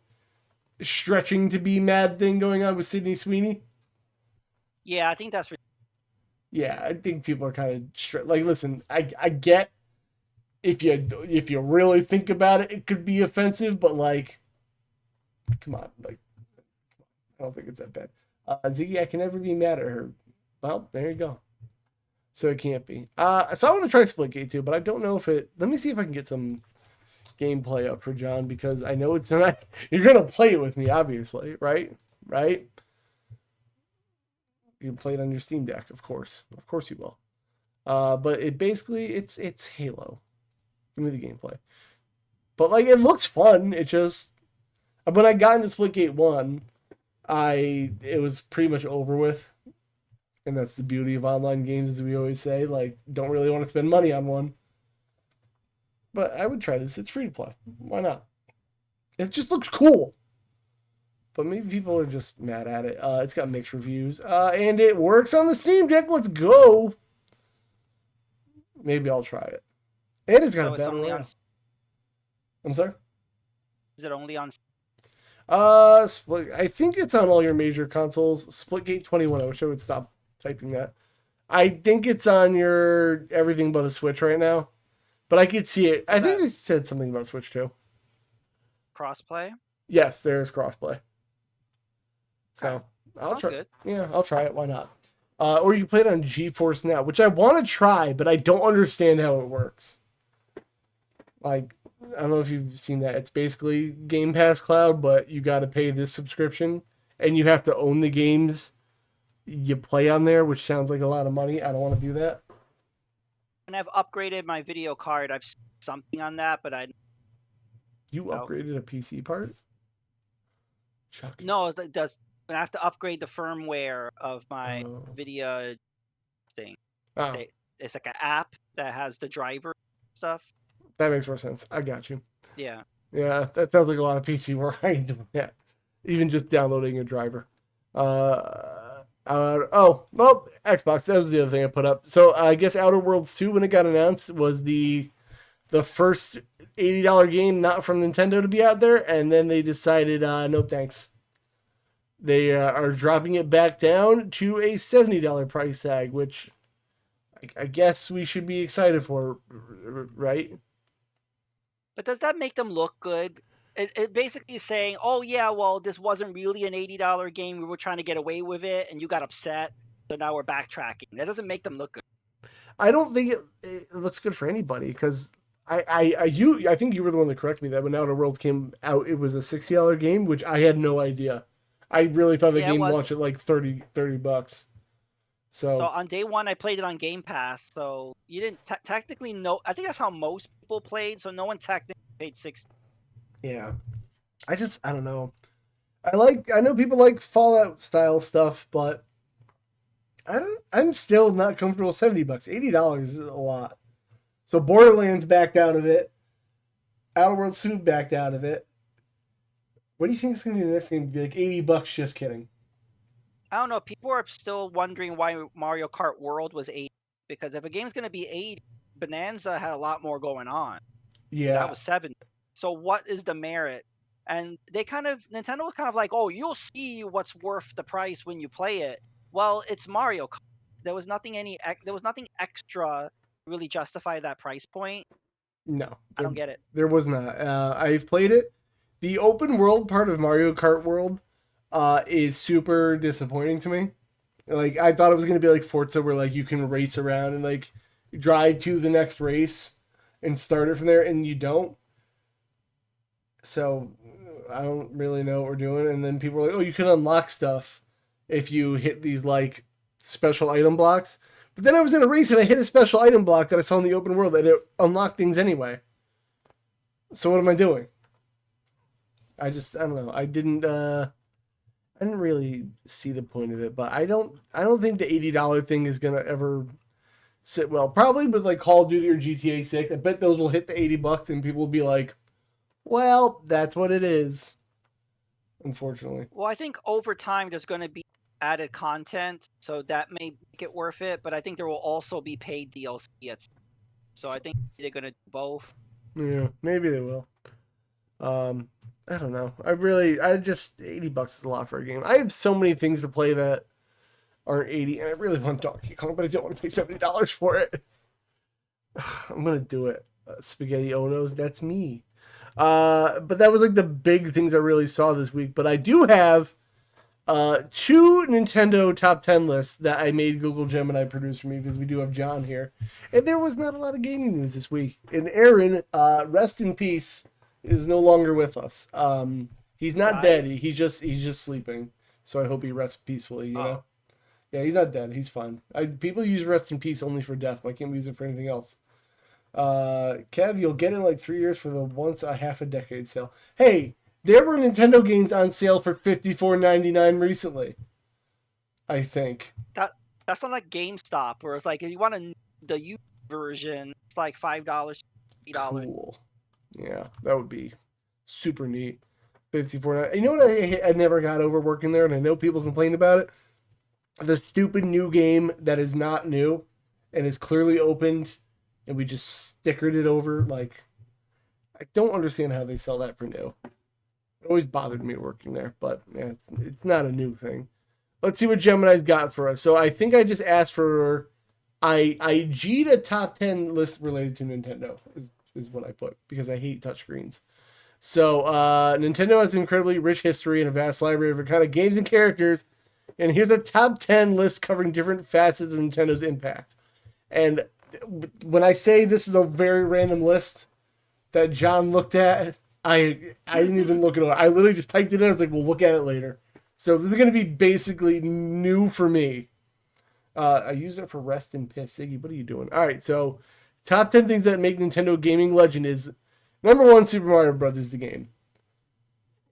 stretching to be mad thing going on with Sydney Sweeney? Yeah, I think that's... Yeah, I think people are kind of... Like, listen, I get... If you really think about it, it could be offensive, but like, come on, like, I don't think it's that bad. Ziggy, I can never be mad at her. Well, there you go. So it can't be. So I want to try Splitgate 2, but I don't know if it. Let me see if I can get some gameplay up for John because I know it's not. You're gonna play it with me, obviously, right? Right? You can play it on your Steam Deck, of course you will. But it's Halo. Give me the gameplay. But like, it looks fun. It just, when I got into Splitgate 1, it was pretty much over with. And that's the beauty of online games, as we always say. Like, don't really want to spend money on one. But I would try this. It's free to play. Why not? It just looks cool. But maybe people are just mad at it. It's got mixed reviews. And it works on the Steam Deck. Let's go. Maybe I'll try it. And it's got a battle royale. I'm sorry? Is it only on? I think it's on all your major consoles. Splitgate 21. I wish I would stop typing that. I think it's on your everything but a Switch right now. But I could see it. I think they said something about Switch too. Crossplay? Yes, there's crossplay. So I'll try. Good. Yeah, I'll try it. Why not? Or you can play it on GeForce Now, which I want to try, but I don't understand how it works. Like, I don't know if you've seen that. It's basically Game Pass Cloud, but you got to pay this subscription, and you have to own the games you play on there, which sounds like a lot of money. I don't want to do that. And I've upgraded my video card. I've seen something on that, but You upgraded a PC part? Chuck. No, it does. I have to upgrade the firmware of my video thing. Oh. It's like an app that has the driver stuff. That makes more sense. I got you. Yeah. Yeah, that sounds like a lot of PC work. I ain't doing that. Even just downloading a driver. Xbox. That was the other thing I put up. So I guess Outer Worlds 2, when it got announced, was the first $80 game not from Nintendo to be out there, and then they decided, no thanks. They are dropping it back down to a $70 price tag, which I guess we should be excited for, right? But does that make them look good? It basically is saying, oh yeah, well, this wasn't really an $80 game. We were trying to get away with it, and you got upset, so now we're backtracking. That doesn't make them look good. I don't think it looks good for anybody, because I think you were the one that corrected me that when Outer Worlds came out, it was a $60 game, which I had no idea. I really thought the game launched at like $30. So on day one, I played it on Game Pass. So you didn't technically know. I think that's how most people played. So no one technically paid $60. Yeah, I don't know. I know people like Fallout style stuff, but I'm still not comfortable with $70. $80 is a lot. So Borderlands backed out of it. Outer Worlds 2 backed out of it. What do you think is going to be the next game? Be like $80? Just kidding. I don't know. People are still wondering why Mario Kart World was $80, because if a game's going to be $80, Bonanza had a lot more going on. Yeah, that was $70. So what is the merit? And Nintendo was kind of like, oh, you'll see what's worth the price when you play it. Well, it's Mario Kart. There was nothing extra to really justify that price point. No, I don't get it. There was not. I've played it. The open world part of Mario Kart World is super disappointing to me. Like, I thought it was going to be like Forza, where like you can race around and like drive to the next race and start it from there, and you don't. So I don't really know what we're doing. And then people are like, oh, you can unlock stuff if you hit these like special item blocks. But then I was in a race and I hit a special item block that I saw in the open world, and it unlocked things anyway. So what am I doing? I don't know. I didn't really see the point of it, but I don't think the $80 thing is gonna ever sit well. Probably with like Call of Duty or GTA 6. I bet those will hit the $80 and people will be like, well, that's what it is. Unfortunately. Well, I think over time there's going to be added content, so that may make it worth it, but I think there will also be paid DLC. So I think they're going to do both. Yeah, maybe they will. I don't know. $80 is a lot for a game. I have so many things to play that aren't 80, and I really want Donkey Kong, but I don't want to pay $70 for it. I'm gonna do it. Spaghetti Onos, that's me. But that was like the big things I really saw this week. But I do have 2 Nintendo top 10 lists that I made Google Gemini produce for me, because we do have John here, and there was not a lot of gaming news this week. And Aaron, rest in peace, is no longer with us. He's not dead. He's just sleeping. So I hope he rests peacefully. You know. Yeah, he's not dead. He's fine. People use rest in peace only for death. Why can't we use it for anything else? Kev, you'll get it in like 3 years for the once a half a decade sale. Hey, there were Nintendo games on sale for $54.99 recently. I think. That's not like GameStop, where it's like if you want the used version, it's like $5, $8. Cool. Yeah, that would be super neat. 54. You know what I never got over working there, and I know people complain about it? The stupid new game that is not new and is clearly opened, and we just stickered it over. Like, I don't understand how they sell that for new. It always bothered me working there, but yeah, it's not a new thing. Let's see what Gemini's got for us. So I think I just asked for I G'd a top 10 list related to Nintendo is what I put because I hate touchscreens. So Nintendo has an incredibly rich history and a vast library of kind of games and characters. And here's a top 10 list covering different facets of Nintendo's impact. And when I say this is a very random list that John looked at, I didn't even look at it. I literally just typed it in. I was like, we'll look at it later. So they're going to be basically new for me. I use it for rest and piss. Siggy, what are you doing? All right, so top 10 things that make Nintendo a gaming legend is number 1, Super Mario Brothers, the game.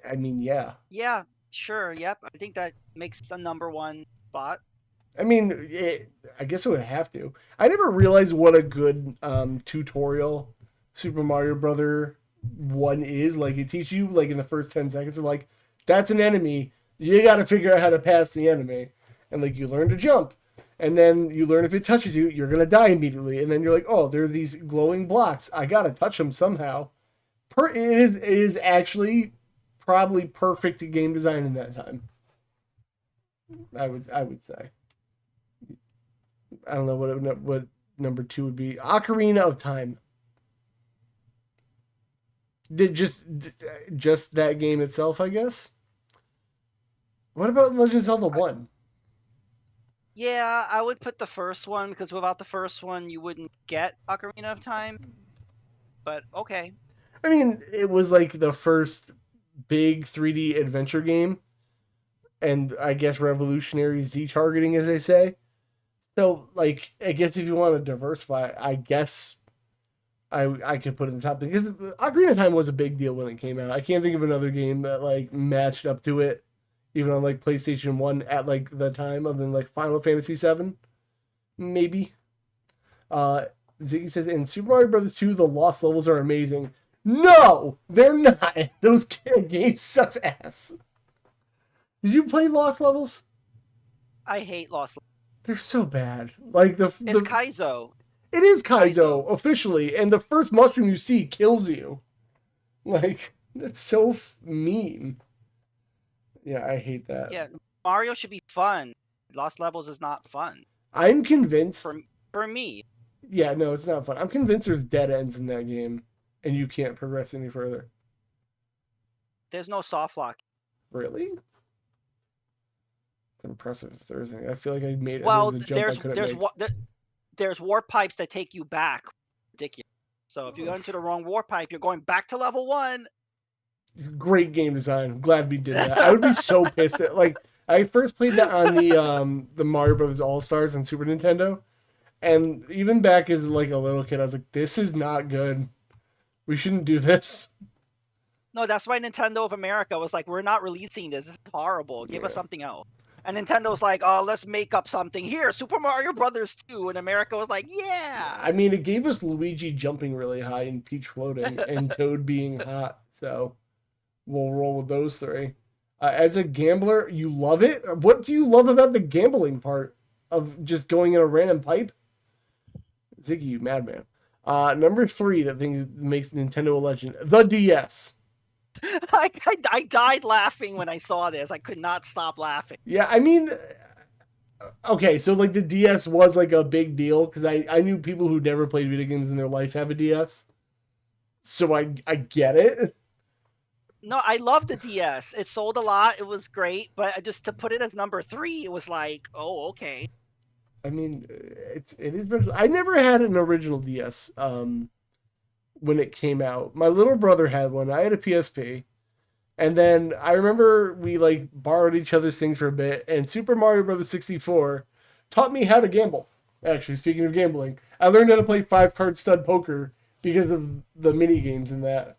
I mean, yeah. Yeah, sure. Yep. I think that makes the number 1 spot. I mean, I guess it would have to. I never realized what a good tutorial Super Mario Brother 1 is. Like, it teaches you, like, in the first 10 seconds of, like, that's an enemy. You got to figure out how to pass the enemy. And, like, you learn to jump. And then you learn if it touches you, you're going to die immediately. And then you're like, oh, there are these glowing blocks. I got to touch them somehow. It is actually probably perfect game design in that time. I would say. I don't know what number 2 would be. Ocarina of Time. Just that game itself, I guess. What about Legend of Zelda 1? Yeah, I would put the first one because without the first one, you wouldn't get Ocarina of Time. But okay. I mean, it was like the first big 3D adventure game, and I guess revolutionary Z targeting, as they say. So, like, I guess if you want to diversify, I guess I could put it in the top because Ocarina of Time was a big deal when it came out. I can't think of another game that like matched up to it, even on like PlayStation 1 at like the time, other than like Final Fantasy 7, maybe. Ziggy says in Super Mario Brothers 2, the lost levels are amazing. No, they're not. Those games sucks ass. Did you play Lost Levels? I hate Lost Levels. They're so bad. Like it's Kaizo. It is Kaizo officially, and the first mushroom you see kills you. Like, that's so mean. Yeah, I hate that. Yeah, Mario should be fun. Lost Levels is not fun. I'm convinced. For me. Yeah, no, it's not fun. I'm convinced there's dead ends in that game, and you can't progress any further. There's no soft lock. Really? It's impressive if there isn't. I feel like I made well, a jump I couldn't make. There's warp pipes that take you back. Ridiculous. So if you go into the wrong warp pipe, you're going back to level 1. Great game design. I'm glad we did that. I would be so pissed at like I first played that on the Mario Brothers All Stars on Super Nintendo, and even back as like a little kid, I was like, "This is not good. We shouldn't do this." No, that's why Nintendo of America was like, "We're not releasing this. This is horrible. Give us something else." And Nintendo's like, "Oh, let's make up something here. Super Mario Brothers 2." And America was like, "Yeah." I mean, it gave us Luigi jumping really high and Peach floating and Toad being hot. So we'll roll with those 3. As a gambler, you love it. What do you love about the gambling part of just going in a random pipe? Ziggy, you madman. Number 3 that makes Nintendo a legend: the DS. I died laughing when I saw this. I could not stop laughing. Yeah, I mean, okay, so like the DS was like a big deal because I knew people who never played video games in their life have a DS. So I get it. No, I love the DS. It sold a lot. It was great, but just to put it as number 3, it was like, oh, okay. I mean, it is. I never had an original DS. When it came out, my little brother had one. I had a PSP, And then I remember we like borrowed each other's things for a bit, and Super Mario Bros. 64 taught me how to gamble. Actually, speaking of gambling, I learned how to play 5 card stud poker because of the mini games in that.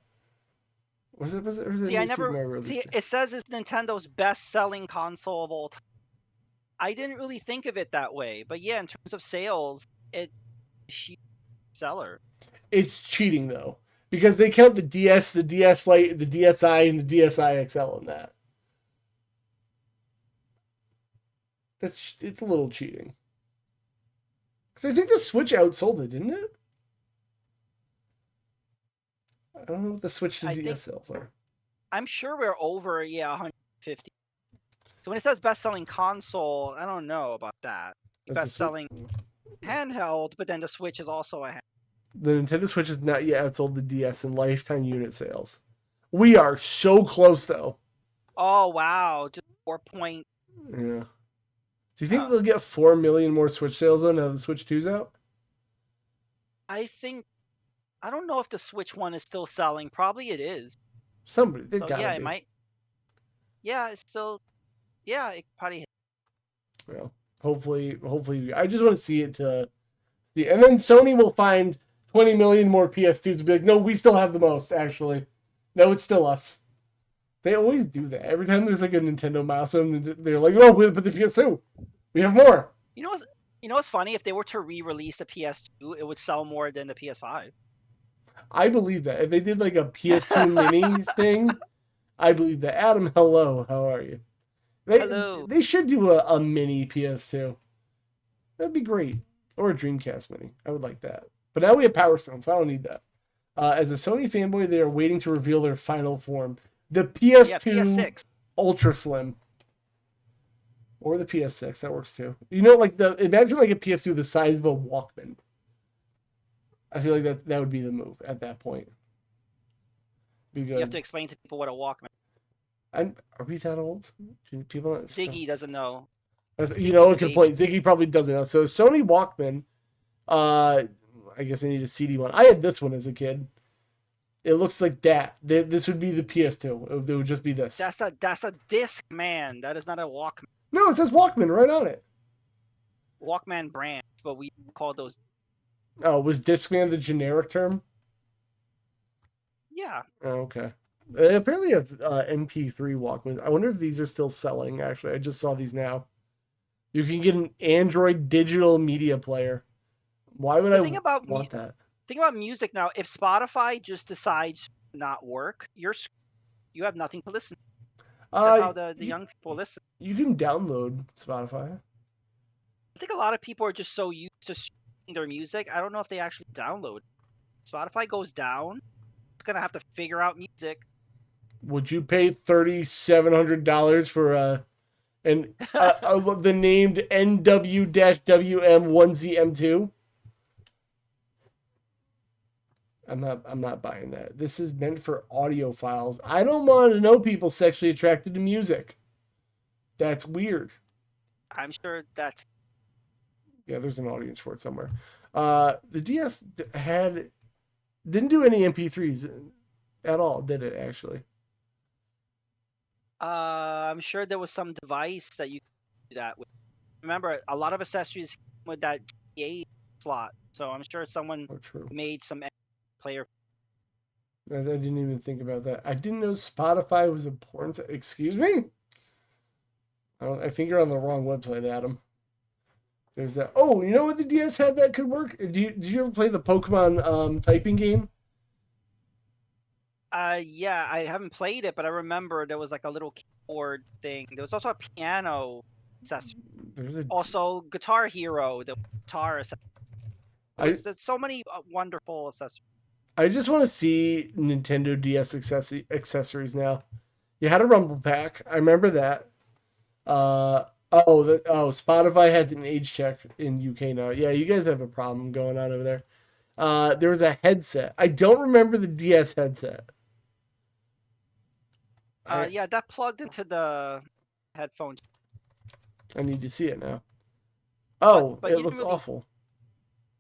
Was it See, I Super never Mario Bros. see. It says it's Nintendo's best-selling console of all time. I didn't really think of it that way, but yeah, in terms of sales, it's a huge seller. It's cheating though, because they count the DS, the DS Lite, the DSi, and the DSi XL in that. It's a little cheating. Because I think the Switch outsold it, didn't it? I don't know what the Switch to DS sales are. I'm sure we're over 150. So when it says best-selling console, I don't know about that. Best-selling handheld, but then the Switch is also a handheld. The Nintendo Switch has not yet outsold the DS in lifetime unit sales. We are so close, though. Oh, wow. Just 4 point. Yeah. Do you think they'll get 4 million more Switch sales though now the Switch 2's out? I don't know if the Switch 1 is still selling. Probably it is. Somebody, they gotta yeah, be. it might. Yeah, it's still. Yeah, it probably. Well, hopefully, I just want to see it to see, and then Sony will find 20 million more PS2s to be like, no, we still have the most. Actually, no, it's still us. They always do that. Every time there's like a Nintendo milestone, they're like, oh, but the PS2, we have more. You know what's funny? If they were to re-release the PS2, it would sell more than the PS5. I believe that. If they did like a PS2 mini thing, I believe that. Adam, hello, how are you? Hello. They should do a mini PS2. That'd be great. Or a Dreamcast mini. I would like that. But now we have Power Stone, so I don't need that. As a Sony fanboy, they are waiting to reveal their final form. The PS2 PS6. Ultra Slim. Or the PS6, that works too. You know, like imagine like a PS2 the size of a Walkman. I feel like that would be the move at that point. Be good. You have to explain to people what a Walkman. Are we that old? People Ziggy doesn't know. You know, a good point. Ziggy probably doesn't know. So Sony Walkman. I guess I need a CD one. I had this one as a kid. It looks like that. This would be the PS2. It would just be this. That's a disc, man. That is not a Walkman. No, it says Walkman right on it. Walkman brand, but we call those. Oh, was Discman the generic term? Yeah. Oh, okay. They apparently have MP3 Walkmans. I wonder if these are still selling, actually. I just saw these now. You can get an Android digital media player. Why would I want that? Think about music now. If Spotify just decides to not work, you have nothing to listen to. That's how the young people listen. You can download Spotify. I think a lot of people are just so used to streaming their music. I don't know if they actually download. Spotify goes down. It's going to have to figure out music. Would you pay $3,700 for the named NW-WM1ZM2? I'm not buying that. This is meant for audio files. I don't want to know people sexually attracted to music. That's weird. I'm sure that's... Yeah, there's an audience for it somewhere. The DS didn't do any MP3s at all, did it, actually? I'm sure there was some device that you could do that with. Remember, a lot of accessories with that GA slot. So I'm sure someone made some player. I didn't even think about that. I didn't know Spotify was important. Excuse me? I think you're on the wrong website, Adam. There's that. Oh, you know what the DS had that could work? Did you ever play the Pokemon typing game? Yeah, I haven't played it, but I remember there was like a little keyboard thing. There was also a piano accessory. Also, Guitar Hero, the guitar accessory. There's so many wonderful accessories. I just want to see Nintendo DS accessories now. You had a Rumble Pack. I remember that. Spotify has an age check in UK now. Yeah, you guys have a problem going on over there. There was a headset. I don't remember the DS headset. Yeah, that plugged into the headphone. I need to see it now. Oh, but it looks awful.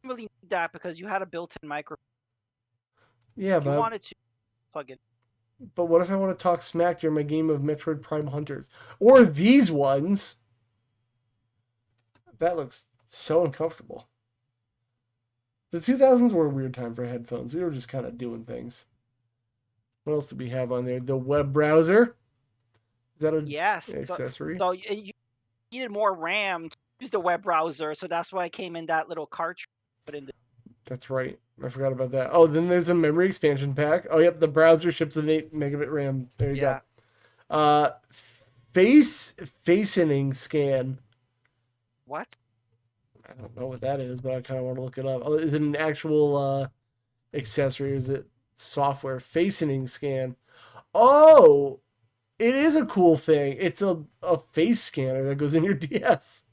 You really need that because you had a built-in microphone. Yeah, but you wanted to plug it. But what if I want to talk smack during my game of Metroid Prime Hunters? Or these ones? That looks so uncomfortable. The 2000s were a weird time for headphones. We were just kind of doing things. What else did we have on there? The web browser. Is that an Yes. accessory? So you needed more RAM to use the web browser, so that's why it came in that little cartridge. Put in the... That's right. I forgot about that. Oh, then there's a memory expansion pack. Oh, yep. The browser ships an 8 megabit RAM. There you go. Facening scan. What? I don't know what that is, but I kind of want to look it up. Oh, is it an actual accessory or is it software? Facening scan. Oh, it is a cool thing. It's a face scanner that goes in your DS.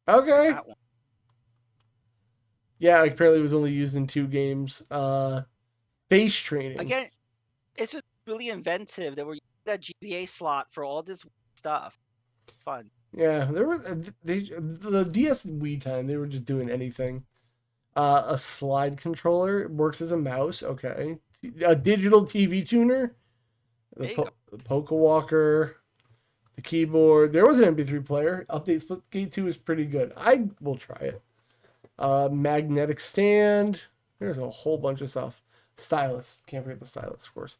Okay. Yeah, apparently it was only used in 2 games. Face training. Again, it's just really inventive. They were using that GBA slot for all this stuff. Fun. Yeah, there was the DS Wii time. They were just doing anything. A slide controller works as a mouse. Okay, a digital TV tuner. The Poke Walker, the keyboard. There was an MP3 player. Update Splitgate 2 is pretty good. I will try it. Magnetic stand. There's a whole bunch of stuff. Stylus. Can't forget the stylus, of course.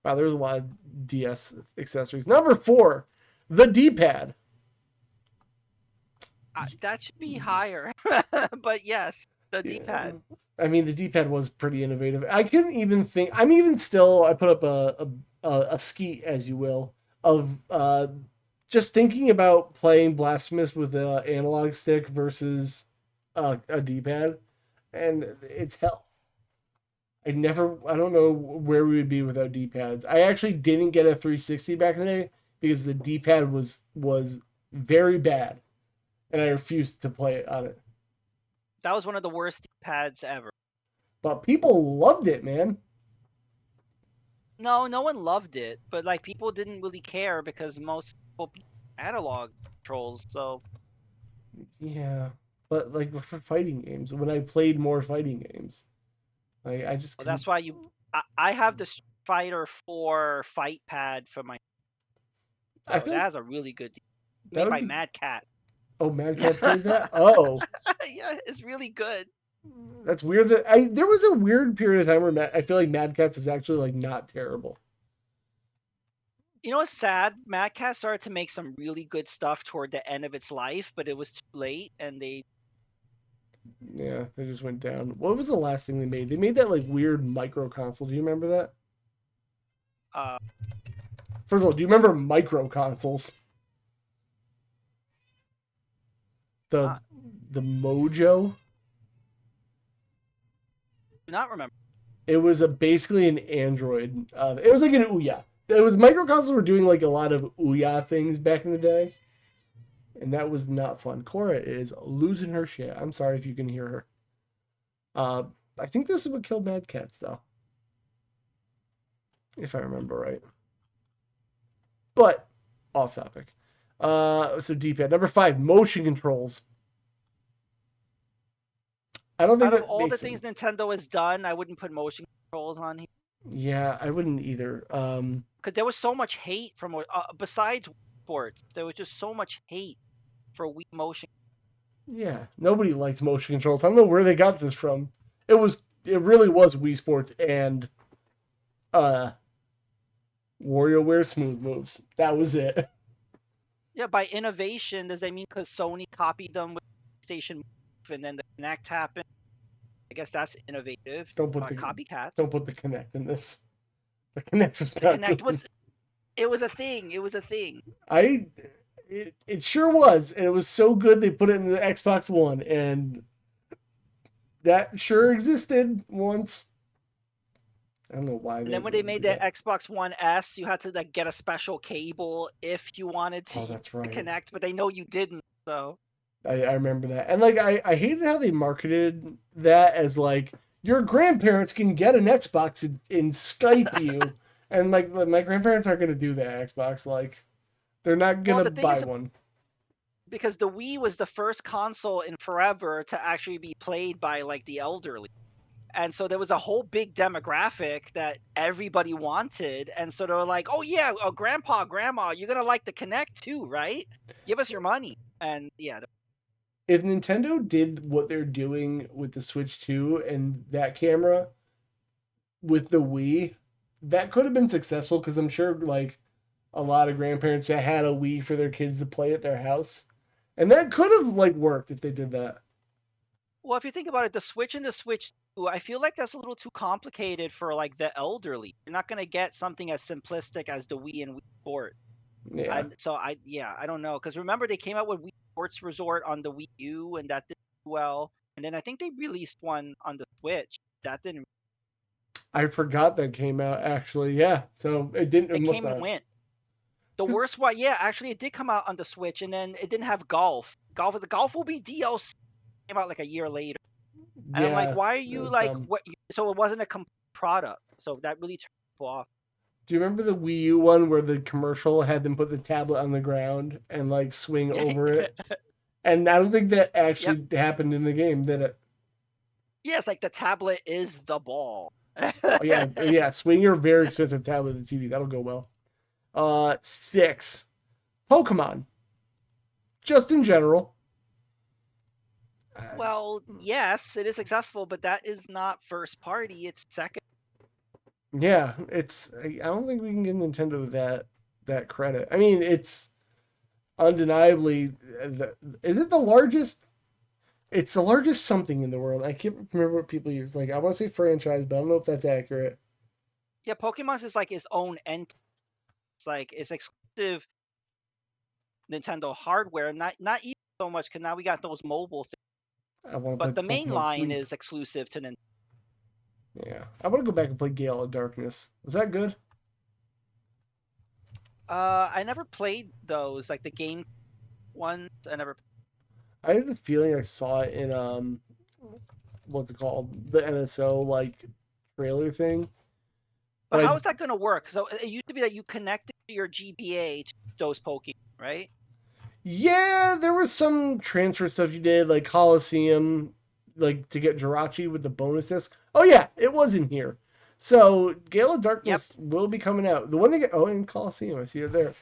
Wow, there's a lot of DS accessories. Number 4, the D-pad. That should be higher, but yes, the D-pad. I mean, the D-pad was pretty innovative. I couldn't even think. I'm even still. I put up a skeet, as you will, of just thinking about playing Blasphemous with an analog stick versus a D-pad, and it's hell. I don't know where we would be without D-pads. I actually didn't get a 360 back in the day because the D-pad was very bad, and I refused to play it on it. That was one of the worst D-pads ever. But people loved it, man. No one loved it, but like people didn't really care because most people analog controls. So yeah, but like for fighting games, when I played more fighting games, like I just that's why I have the Street Fighter 4 fight pad for my. So that has a really good. Made by Mad Cat. Oh, Mad Cat's made that. Oh, yeah, it's really good. That's weird. There was a weird period of time where I feel like Mad Catz was actually like not terrible. You know what's sad? Mad Cat started to make some really good stuff toward the end of its life, but it was too late, and they just went down. What was the last thing they made? They made that like weird micro console. Do you remember that? First of all, do you remember micro consoles? The Mojo. Do not remember. It was basically an Android. It was like an Ouya. It was micro consoles were doing like a lot of Ouya things back in the day, and that was not fun. Cora is losing her shit. I'm sorry if you can hear her. I think this is what killed Mad Catz, though, if I remember right. But off topic. So D-pad. Number 5, motion controls. I don't think out of all the things Nintendo has done, I wouldn't put motion controls on here. Yeah, I wouldn't either. Because there was so much hate from besides sports, there was just so much hate for Wii motion. Yeah, nobody liked motion controls. I don't know where they got this from. It really was Wii Sports and WarioWare Smooth Moves. That was it. Yeah, by innovation, does that mean because Sony copied them with PlayStation Move and then the Kinect happened? I guess that's innovative. Don't put the copycat. Don't put the Kinect in this. The Kinect was not Kinect good. It was a thing. It was a thing. It sure was, and it was so good they put it in the Xbox One, and that sure existed once. I don't know why. And then when they made the Xbox One S, you had to like get a special cable if you wanted to connect, but they know you didn't. So I remember that, and like I hated how they marketed that as like your grandparents can get an Xbox and Skype you, and like my grandparents aren't gonna do that. Xbox, like they're not gonna buy one. Because the Wii was the first console in forever to actually be played by like the elderly. And so there was a whole big demographic that everybody wanted. And so they were like, oh, yeah, grandpa, grandma, you're going to like the Kinect too, right? Give us your money. And yeah. If Nintendo did what they're doing with the Switch 2 and that camera with the Wii, that could have been successful because I'm sure like a lot of grandparents that had a Wii for their kids to play at their house. And that could have like worked if they did that. Well, if you think about it, the Switch and the Switch 2, I feel like that's a little too complicated for like the elderly. You're not going to get something as simplistic as the Wii and Wii Sport. Yeah. And so I don't know. Because remember, they came out with Wii Sports Resort on the Wii U, and that did well. And then I think they released one on the Switch. That didn't. I forgot that came out actually. Yeah. So it didn't It almost came and went. The worst one, yeah, actually, it did come out on the Switch, and then it didn't have golf. The golf will be DLC. Came out like a year later, and I'm like, Yeah. why are That you was like dumb. what? So it wasn't a complete product. So that really turned people off. Do you remember the Wii U one where the commercial had them put the tablet on the ground and like swing over it? And I don't think that Yep. actually happened in the game, did it? Yeah, it's like the tablet is the ball. Oh, yeah, yeah. Swing your very expensive tablet and TV. That'll go well. 6. Pokemon. Just in general. Well, yes, it is successful, but that is not first party. It's second. Yeah, it's. I don't think we can give Nintendo that credit. I mean, it's undeniably. Is it the largest? It's the largest something in the world. I can't remember what people use. Like I want to say franchise, but I don't know if that's accurate. Yeah, Pokemon's is like its own entity. It's like it's exclusive Nintendo hardware, not even so much because now we got those mobile things. I want to But the play main Pokemon line Sleep. is exclusive to Nintendo. Yeah, I want to go back and play Gale of Darkness. Was that good? I never played those, like the game ones. I never. I had the feeling I saw it in what's it called, the NSO like trailer thing. But But how is that going to work? So it used to be that you connected your GBA to those Pokemon, right? yeah, there was some transfer stuff you did, like Coliseum, like to get Jirachi with the bonus disc. Oh yeah, it was in here. So Gale of Yep. Darkness will be coming out. The one they get in Coliseum, I see it there.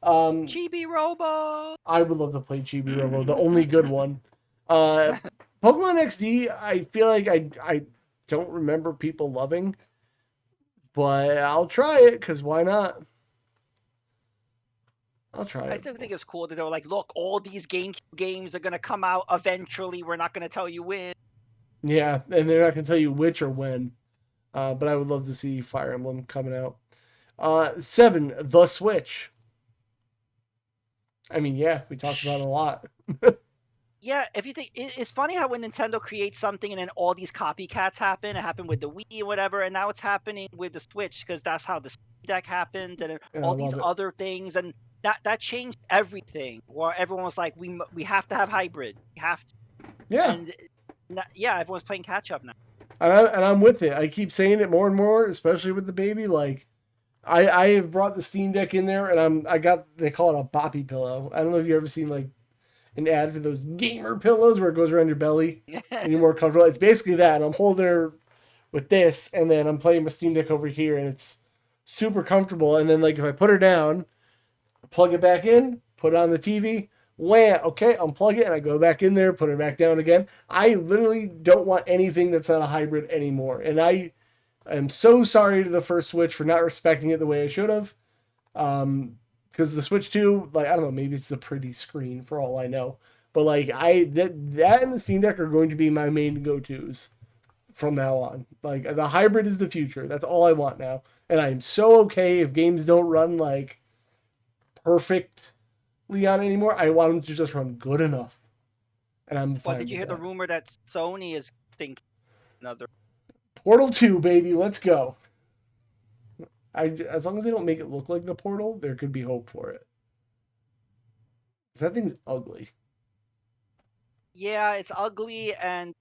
Chibi Robo. I would love to play Chibi Robo, the only good one. Uh, Pokemon XD, I feel like I don't remember people loving, but I'll try it because why not? I'll try I it. still think it's cool that they were like, look, all these GameCube games are going to come out eventually. We're not going to tell you when. Yeah, and they're not gonna tell you which or when. But I would love to see Fire Emblem coming out. 7, the Switch. I mean, yeah, we talked about it a lot. Yeah, if you think it's funny how when Nintendo creates something and then all these copycats happen. It happened with the Wii and whatever, and now it's happening with the Switch because that's how the Steam Deck happened, and then And I all these love it. other things, and that changed everything. Where everyone was like, we have to have hybrid, we have to, Yeah, and yeah, everyone's playing catch up now. and I'm with it. I keep saying it more and more, especially with the baby. Like, I have brought the Steam Deck in there, and I got, they call it a boppy pillow. I don't know if you ever seen like an ad for those gamer pillows where it goes around your belly and you're more comfortable. It's basically that. I'm holding her with this, and then I'm playing my Steam Deck over here, and it's super comfortable. And then like if I put her down, plug it back in, put it on the TV, wham, okay, unplug it, and I go back in there, put it back down again. I literally don't want anything that's not a hybrid anymore. And I am so sorry to the first Switch for not respecting it the way I should have. Because the Switch 2, like, I don't know, maybe it's the pretty screen for all I know. But like that and the Steam Deck are going to be my main go-tos from now on. Like the hybrid is the future. That's all I want now. And I'm so okay if games don't run like perfectly on anymore. I want them to just run good enough. And I'm fine. Well, did you hear the rumor that Sony is thinking another Portal 2, baby, let's go. As long as they don't make it look like the Portal, there could be hope for it. 'Cause that thing's ugly. Yeah, it's ugly, and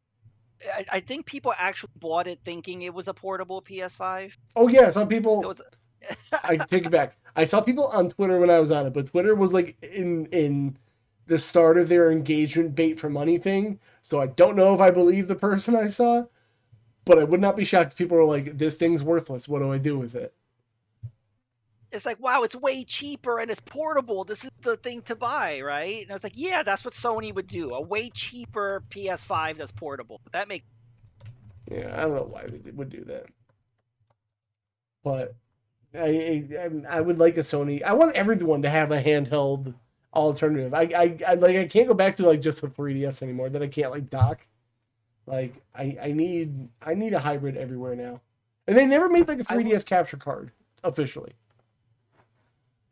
I think people actually bought it thinking it was a portable PS5. Oh yeah, some people. It was. I take it back. I saw people on Twitter when I was on it, but Twitter was like in the start of their engagement bait for money thing. So I don't know if I believe the person I saw, But I would not be shocked if people were like, this thing's worthless. What do I do with it? It's like, wow, it's way cheaper and it's portable. This is the thing to buy, right? And I was like, yeah, that's what Sony would do. A way cheaper PS5 that's portable. That makes Yeah, I don't know why they would do that. But I would like a Sony. I want everyone to have a handheld alternative. I can't go back to like just a 3DS anymore. That I can't like dock. Like I need a hybrid everywhere now. And they never made like a 3DS capture card officially.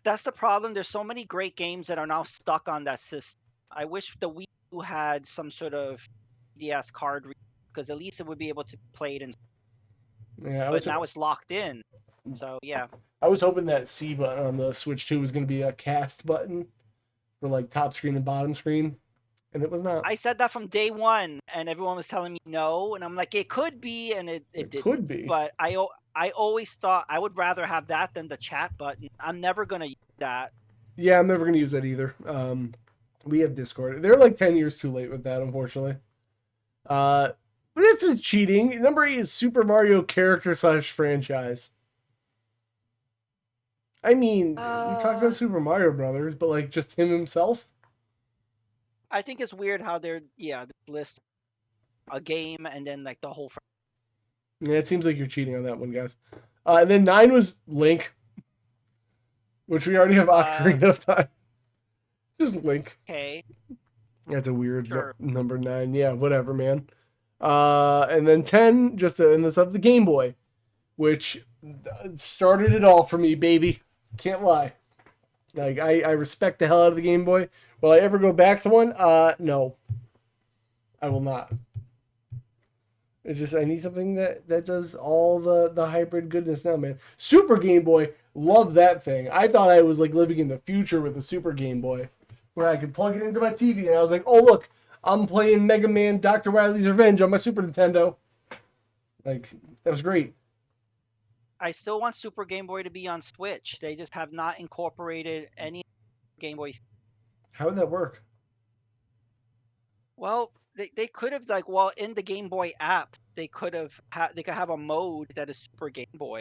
That's the problem. There's so many great games that are now stuck on that system. I wish the Wii U had some sort of DS card because at least it would be able to play it. Yeah, but now it's locked in. So yeah. I was hoping that C button on the Switch 2 was going to be a cast button for like top screen and bottom screen, and it was not. I said that from day one, and everyone was telling me no, and I'm like, it could be, and it didn't. Could be. But I always thought I would rather have that than the chat button. I'm never gonna use that. Yeah, I'm never gonna use that either. We have Discord. They're like 10 years too late with that, unfortunately. This is cheating. Number 8 is Super Mario character / franchise. I mean, we talked about Super Mario Brothers, but like just him himself. I think it's weird how they're list a game and then like the whole. Yeah, it seems like you're cheating on that one, guys. And then 9 was Link, which we already have Ocarina of Time. Just Link. Okay. That's a weird number 9. Yeah, whatever, man. And then 10, just to end this up, the Game Boy, which started it all for me, baby. Can't lie. Like, I respect the hell out of the Game Boy. Will I ever go back to one? No. I will not. It's just, I need something that does all the hybrid goodness now, man. Super Game Boy, love that thing. I thought I was like living in the future with the Super Game Boy, where I could plug it into my TV, and I was like, oh look, I'm playing Mega Man Dr. Wily's Revenge on my Super Nintendo. Like, that was great. I still want Super Game Boy to be on Switch. They just have not incorporated any Game Boy. How would that work? Well, they could have in the Game Boy app, they could have a mode that is Super Game Boy.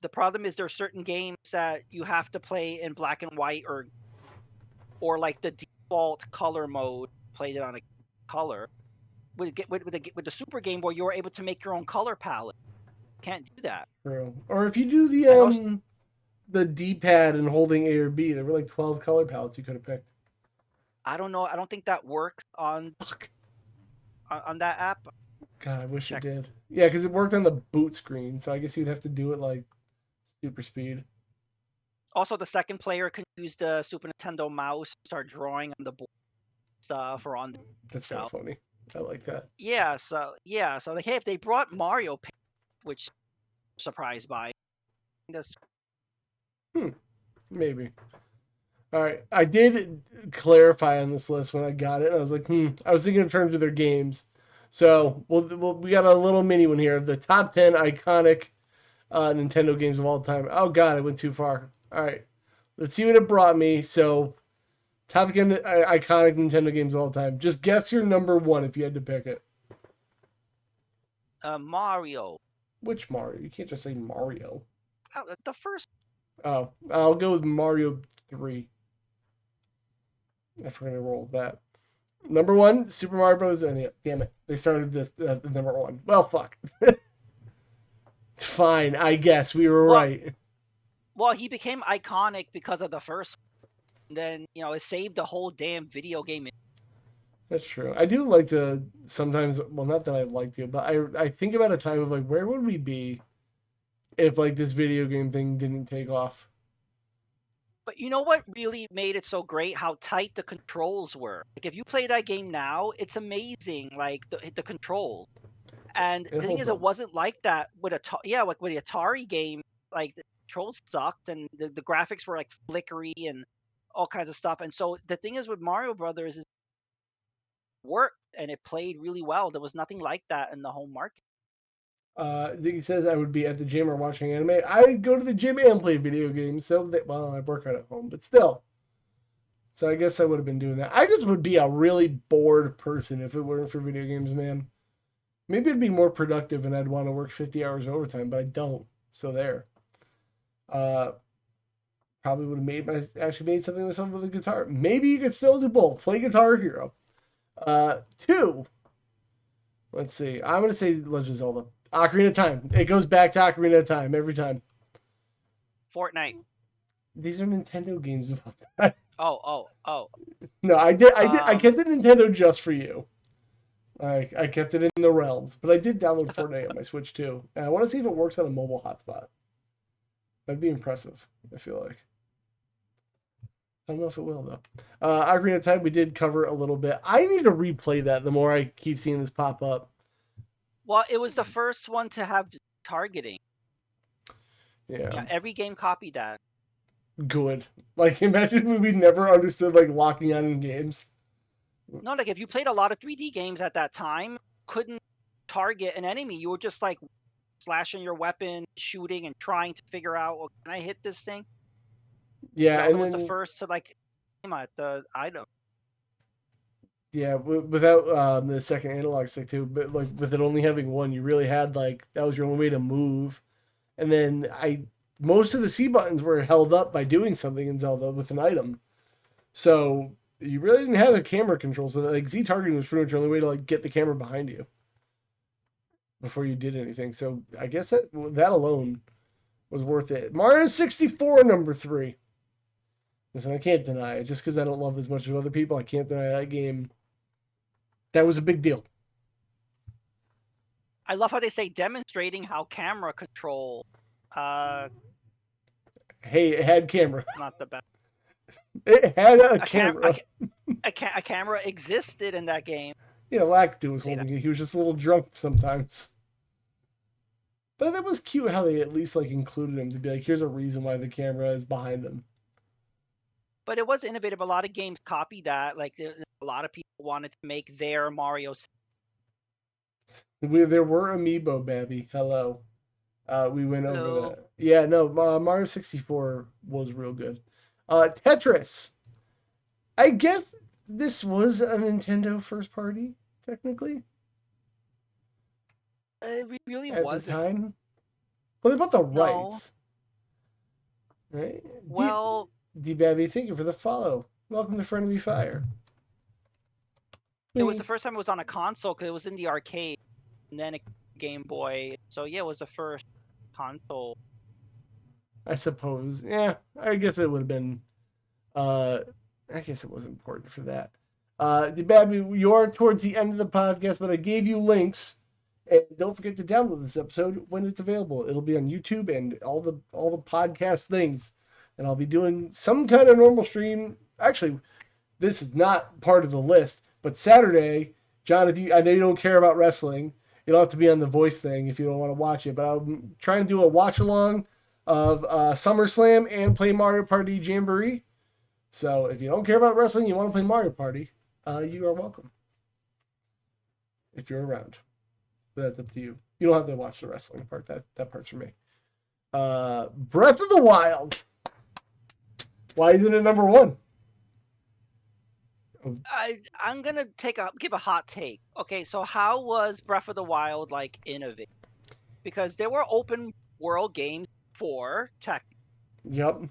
The problem is there are certain games that you have to play in black and white or like the default color mode, played it on a color. With the Super Game Boy, you were able to make your own color palette. Can't do that. True. Or if you do the D-pad and holding A or B, there were like 12 color palettes you could have picked. I don't know. I don't think that works on that app. God, I wish it did. Yeah, because it worked on the boot screen, so I guess you'd have to do it like super speed. Also, the second player can use the Super Nintendo mouse, start drawing on the board stuff or on. That's so funny. I like that. Yeah. So like, hey, if they brought Mario, which I'm surprised by. That's. Maybe. All right, I did clarify on this list when I got it. I was like, I was thinking in terms of their games. So we got a little mini one here. The top 10 iconic Nintendo games of all time. Oh God, I went too far. All right, let's see what it brought me. So top 10 iconic Nintendo games of all time. Just guess your number 1 if you had to pick it. Mario. Which Mario? You can't just say Mario. The first. Oh, I'll go with Mario 3. If we're gonna roll with that. Number 1, Super Mario Brothers. And damn it, they started this the number 1. Well, fuck. Fine, I guess we were right. Well, he became iconic because of the first. Then it saved the whole damn video game. That's true. I do like to sometimes. Well, not that I like to, but I think about a time of like, where would we be if like this video game thing didn't take off? But you know what really made it so great? How tight the controls were. Like if you play that game now, it's amazing. Like the controls. And the thing is, it wasn't like that with with the Atari game. Like the controls sucked, and the graphics were like flickery and all kinds of stuff. And so the thing is with Mario Brothers is it worked and it played really well. There was nothing like that in the home market. He says I would be at the gym or watching anime. I go to the gym and play video games, so I work out at home, but still. So I guess I would have been doing that. I just would be a really bored person if it weren't for video games, man. Maybe it'd be more productive and I'd want to work 50 hours overtime, but I don't. So there. Uh, Probably would have actually made something myself with a guitar. Maybe you could still do both. Play Guitar Hero. 2. Let's see. I'm gonna say Legend of Zelda. Ocarina of Time. It goes back to Ocarina of Time every time. Fortnite. These are Nintendo games about that. Oh. No, I did. I kept the Nintendo just for you. I kept it in the realms, but I did download Fortnite on my Switch too, and I want to see if it works on a mobile hotspot. That'd be impressive. I feel like. I don't know if it will though. Ocarina of Time we did cover a little bit. I need to replay that. The more I keep seeing this pop up. Well, it was the first one to have targeting. Yeah. Every game copied that. Good. Like, imagine we never understood like locking on in games. No, like if you played a lot of 3D games at that time, couldn't target an enemy. You were just like slashing your weapon, shooting, and trying to figure out, well, can I hit this thing? Yeah, Zelda was the first to like aim at the item. Yeah, without the second analog stick too, but like with it only having one, you really had like that was your only way to move. And then most of the C buttons were held up by doing something in Zelda with an item. So you really didn't have a camera control. So like Z targeting was pretty much your only way to like get the camera behind you before you did anything. So I guess that alone was worth it. Mario 64 number 3. Listen, I can't deny it. Just because I don't love as much as other people, I can't deny that game. That was a big deal. I love how they say demonstrating how camera control. Hey, it had camera. Not the best. It had a camera. A camera existed in that game. Yeah, Lactu was holding it. He was just a little drunk sometimes. But that was cute how they at least like included him to be like, here's a reason why the camera is behind him. But it was innovative. A lot of games copied that. Like a lot of people wanted to make their Mario. There were Amiibo, Babby. Hello. We went over that. Yeah, no, Mario 64 was real good. Tetris. I guess this was a Nintendo first party, technically. It really at wasn't. the time. Well, they bought the rights. Right? Well, D-Babby, thank you for the follow. Welcome to Frenemy Fire. It was the first time it was on a console because it was in the arcade, and then a Game Boy. So yeah, it was the first console. I suppose. Yeah, I guess it would have been. I guess it was important for that. D-Babby, you are towards the end of the podcast, but I gave you links, and don't forget to download this episode when it's available. It'll be on YouTube and all the podcast things, and I'll be doing some kind of normal stream. Actually, this is not part of the list. But Saturday, John, I know you don't care about wrestling. You don't have to be on the voice thing if you don't want to watch it. But I'm trying to do a watch along of SummerSlam and play Mario Party Jamboree. So if you don't care about wrestling, you want to play Mario Party, you are welcome. If you're around. But that's up to you. You don't have to watch the wrestling part. That part's for me. Breath of the Wild. Why isn't it number 1? I'm gonna give a hot take. Okay, so how was Breath of the Wild like innovative? Because there were open world games for tech. Yep.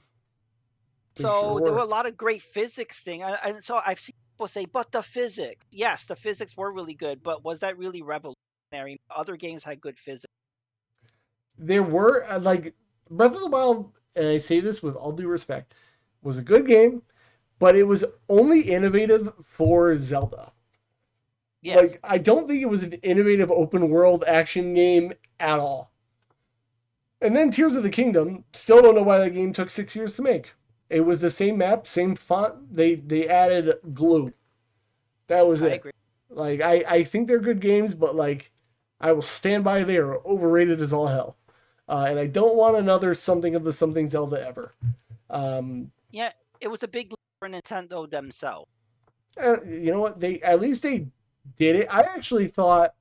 So there were a lot of great physics thing, and so I've seen people say, "But the physics, yes, the physics were really good, but was that really revolutionary? Other games had good physics." There were like Breath of the Wild, and I say this with all due respect, was a good game. But it was only innovative for Zelda. Yes. Like, I don't think it was an innovative open world action game at all. And then Tears of the Kingdom, still don't know why that game took 6 years to make. It was the same map, same font. They added glue. That was it. I agree. Like, I think they're good games, but like, I will stand by they are overrated as all hell. And I don't want another something of the something Zelda ever. Yeah, it was a big for Nintendo themselves. You know what? At least they did it. I actually thought.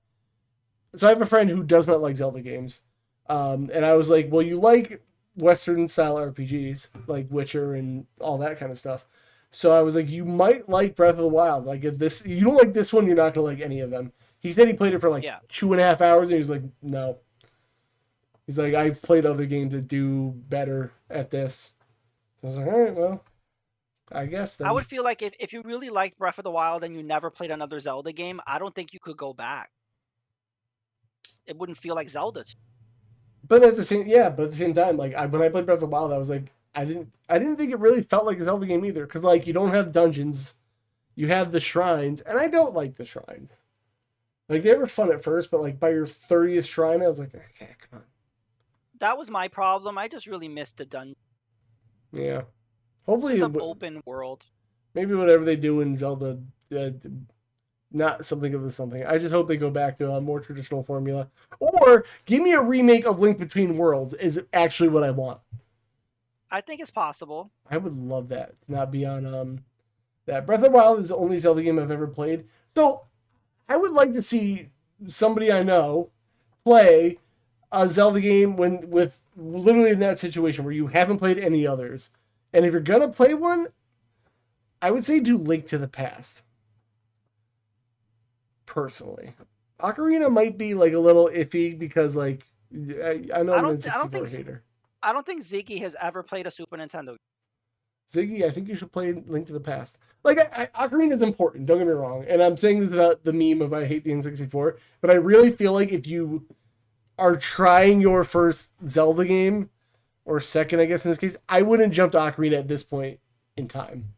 So I have a friend who does not like Zelda games, and I was like, "Well, you like Western style RPGs like Witcher and all that kind of stuff." So I was like, "You might like Breath of the Wild. Like if you don't like this one, you're not gonna like any of them." He said he played it for like Yeah. 2.5 hours, and he was like, no. He's like, I've played other games that do better at this. I was like, all right, well, I guess then. I would feel like if you really liked Breath of the Wild and you never played another Zelda game, I don't think you could go back. It wouldn't feel like Zelda. But at the same time, like when I played Breath of the Wild, I was like, I didn't think it really felt like a Zelda game either, because like you don't have dungeons, you have the shrines, and I don't like the shrines. Like they were fun at first, but like by your 30th shrine, I was like, okay, come on. That was my problem. I just really missed the dungeon. Yeah. Hopefully, It's an open world. Maybe whatever they do in Zelda, not something of the something. I just hope they go back to a more traditional formula, or give me a remake of Link Between Worlds. Is actually what I want. I think it's possible. I would love that to not be on that. Breath of the Wild is the only Zelda game I've ever played, so I would like to see somebody I know play a Zelda game with literally in that situation where you haven't played any others. And if you're gonna play one, I would say do Link to the Past. Personally, Ocarina might be like a little iffy because like I know I'm an N64 hater. I don't think Ziggy has ever played a Super Nintendo. Ziggy, I think you should play Link to the Past. Like Ocarina is important. Don't get me wrong, and I'm saying this without the meme of I hate the N64, but I really feel like if you are trying your first Zelda game, or second, I guess in this case, I wouldn't jump to Ocarina at this point in time.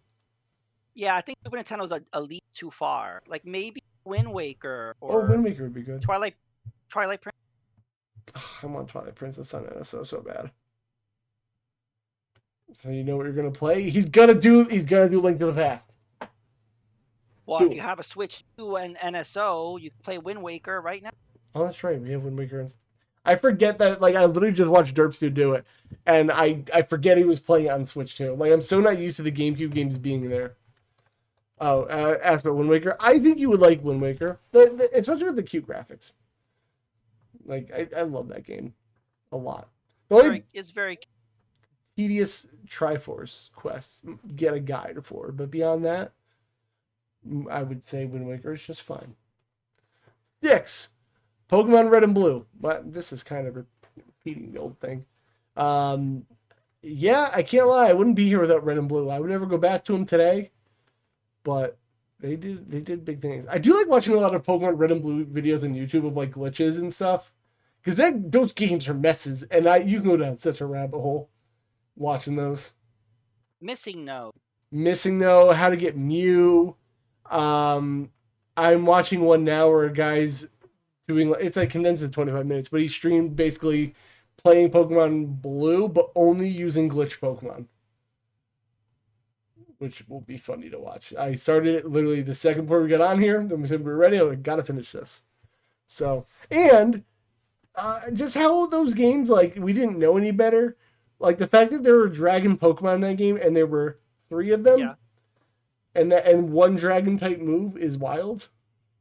Yeah, I think Super Nintendo's a leap too far. Like maybe Wind Waker or Wind Waker would be good. Twilight Princess. I want Twilight Princess on NSO so bad. So you know what you're gonna play? He's gonna do Link to the Past. Well, if you have a Switch 2 and NSO, you can play Wind Waker right now. Oh, that's right. We have Wind Waker. I forget that. Like I literally just watched Derpster do it, and I forget he was playing it on Switch too. Like I'm so not used to the GameCube games being there. Oh, asked about Wind Waker. I think you would like Wind Waker, especially with the cute graphics. Like I love that game a lot. It's very tedious Triforce quests get a guide for, but beyond that, I would say Wind Waker is just fine. 6, Pokemon Red and Blue. But this is kind of repeating the old thing. Yeah, I can't lie. I wouldn't be here without Red and Blue. I would never go back to them today. But they did big things. I do like watching a lot of Pokemon Red and Blue videos on YouTube of like glitches and stuff, because those games are messes, and you can go down such a rabbit hole watching those. Missing No, How to get Mew. I'm watching one now where a guy's doing, it's like condensed in 25 minutes, but he streamed basically playing Pokemon Blue, but only using glitch Pokemon, which will be funny to watch. I started it literally the second before we got on here. Then we said we were ready. I was like, gotta finish this. So, and just how those games, like, we didn't know any better. Like, the fact that there were dragon Pokemon in that game, and there were 3 of them, and one dragon type move is wild.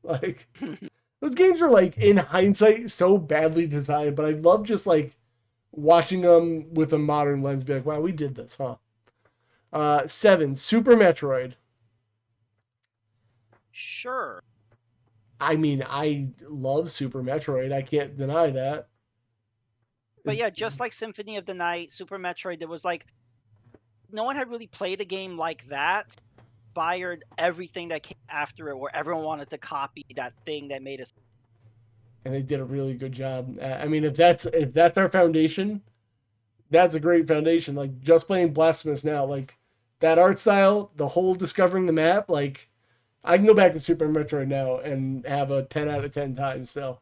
Like, those games are, like, in hindsight, so badly designed, but I love just, like, watching them with a modern lens, be like, wow, we did this, huh? 7, Super Metroid. Sure. I mean, I love Super Metroid. I can't deny that. But yeah, just like Symphony of the Night, Super Metroid, there was like, no one had really played a game like that. Inspired everything that came after it, where everyone wanted to copy that thing that made us. And they did a really good job. I mean, if that's our foundation, that's a great foundation. Like, just playing Blasphemous now, like, that art style, the whole discovering the map, like, I can go back to Super Metroid now and have a 10 out of 10 times still.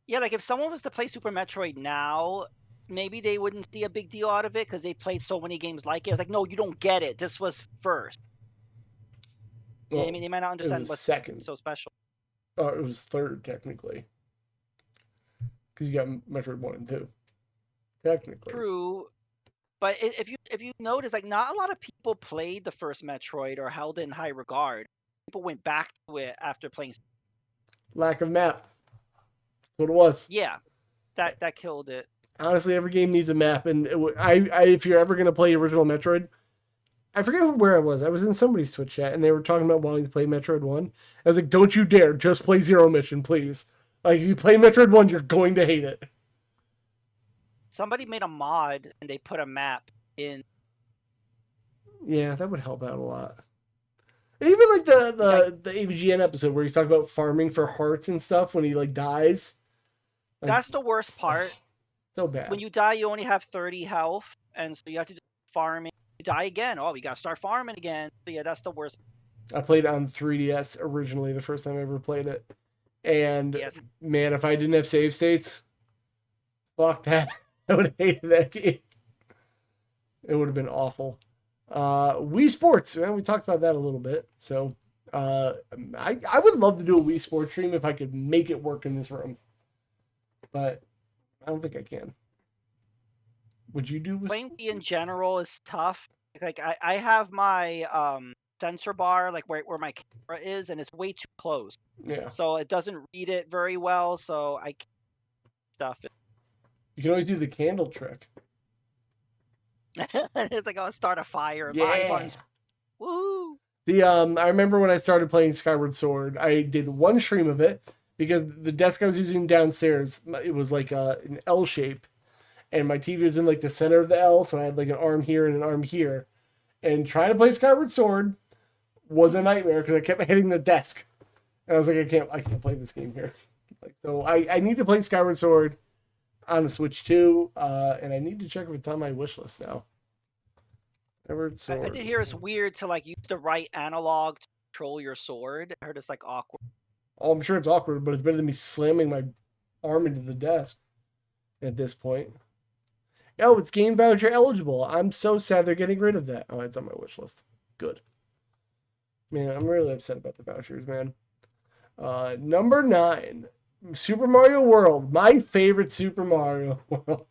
Yeah, like, if someone was to play Super Metroid now, maybe they wouldn't see a big deal out of it because they played so many games like it. It was like, no, you don't get it. This was first. Well, I mean, they might not understand what's second. So special. Oh, it was third, technically. Because you got Metroid 1 and 2. Technically. True. But if you notice, like, not a lot of people played the first Metroid or held it in high regard. People went back to it after playing. Lack of map. That's what it was. Yeah, that killed it. Honestly, every game needs a map, and if you're ever gonna play original Metroid, I forget where I was. I was in somebody's Twitch chat, and they were talking about wanting to play Metroid 1. I was like, don't you dare. Just play Zero Mission, please. Like, if you play Metroid 1, you're going to hate it. Somebody made a mod, and they put a map in. Yeah, that would help out a lot. Even like the AVGN episode where he's talking about farming for hearts and stuff when he like dies. Like, that's the worst part. So bad. When you die, you only have 30 health, and so you have to do farming. You die again. Oh, we gotta start farming again. So yeah, that's the worst. I played it on 3DS originally the first time I ever played it. And man, if I didn't have save states, fuck that. I would have hated that game. It would have been awful. Wii Sports, man, we talked about that a little bit. So I would love to do a Wii Sports stream if I could make it work in this room. But I don't think I can. Would you do playing Wii in general is tough. Like I have my sensor bar like where my camera is, and it's way too close. Yeah. So it doesn't read it very well. So I can't stuff it. You can always do the candle trick. It's like I'll start a fire. Yeah. Woo! I remember when I started playing Skyward Sword, I did one stream of it because the desk I was using downstairs, it was like an L shape, and my TV was in like the center of the L, so I had like an arm here and an arm here. And trying to play Skyward Sword was a nightmare because I kept hitting the desk, and I was like, I can't play this game here. Like, so I need to play Skyward Sword on the Switch too, and I need to check if it's on my wish list now. I did hear it's weird to like use the right analog to control your sword. I heard it's like awkward. Oh, I'm sure it's awkward, but it's better than me slamming my arm into the desk at this point. Oh, it's game voucher eligible. I'm so sad they're getting rid of that. Oh, it's on my wish list. Good. Man, I'm really upset about the vouchers, man. Number 9, Super Mario World. My favorite Super Mario World.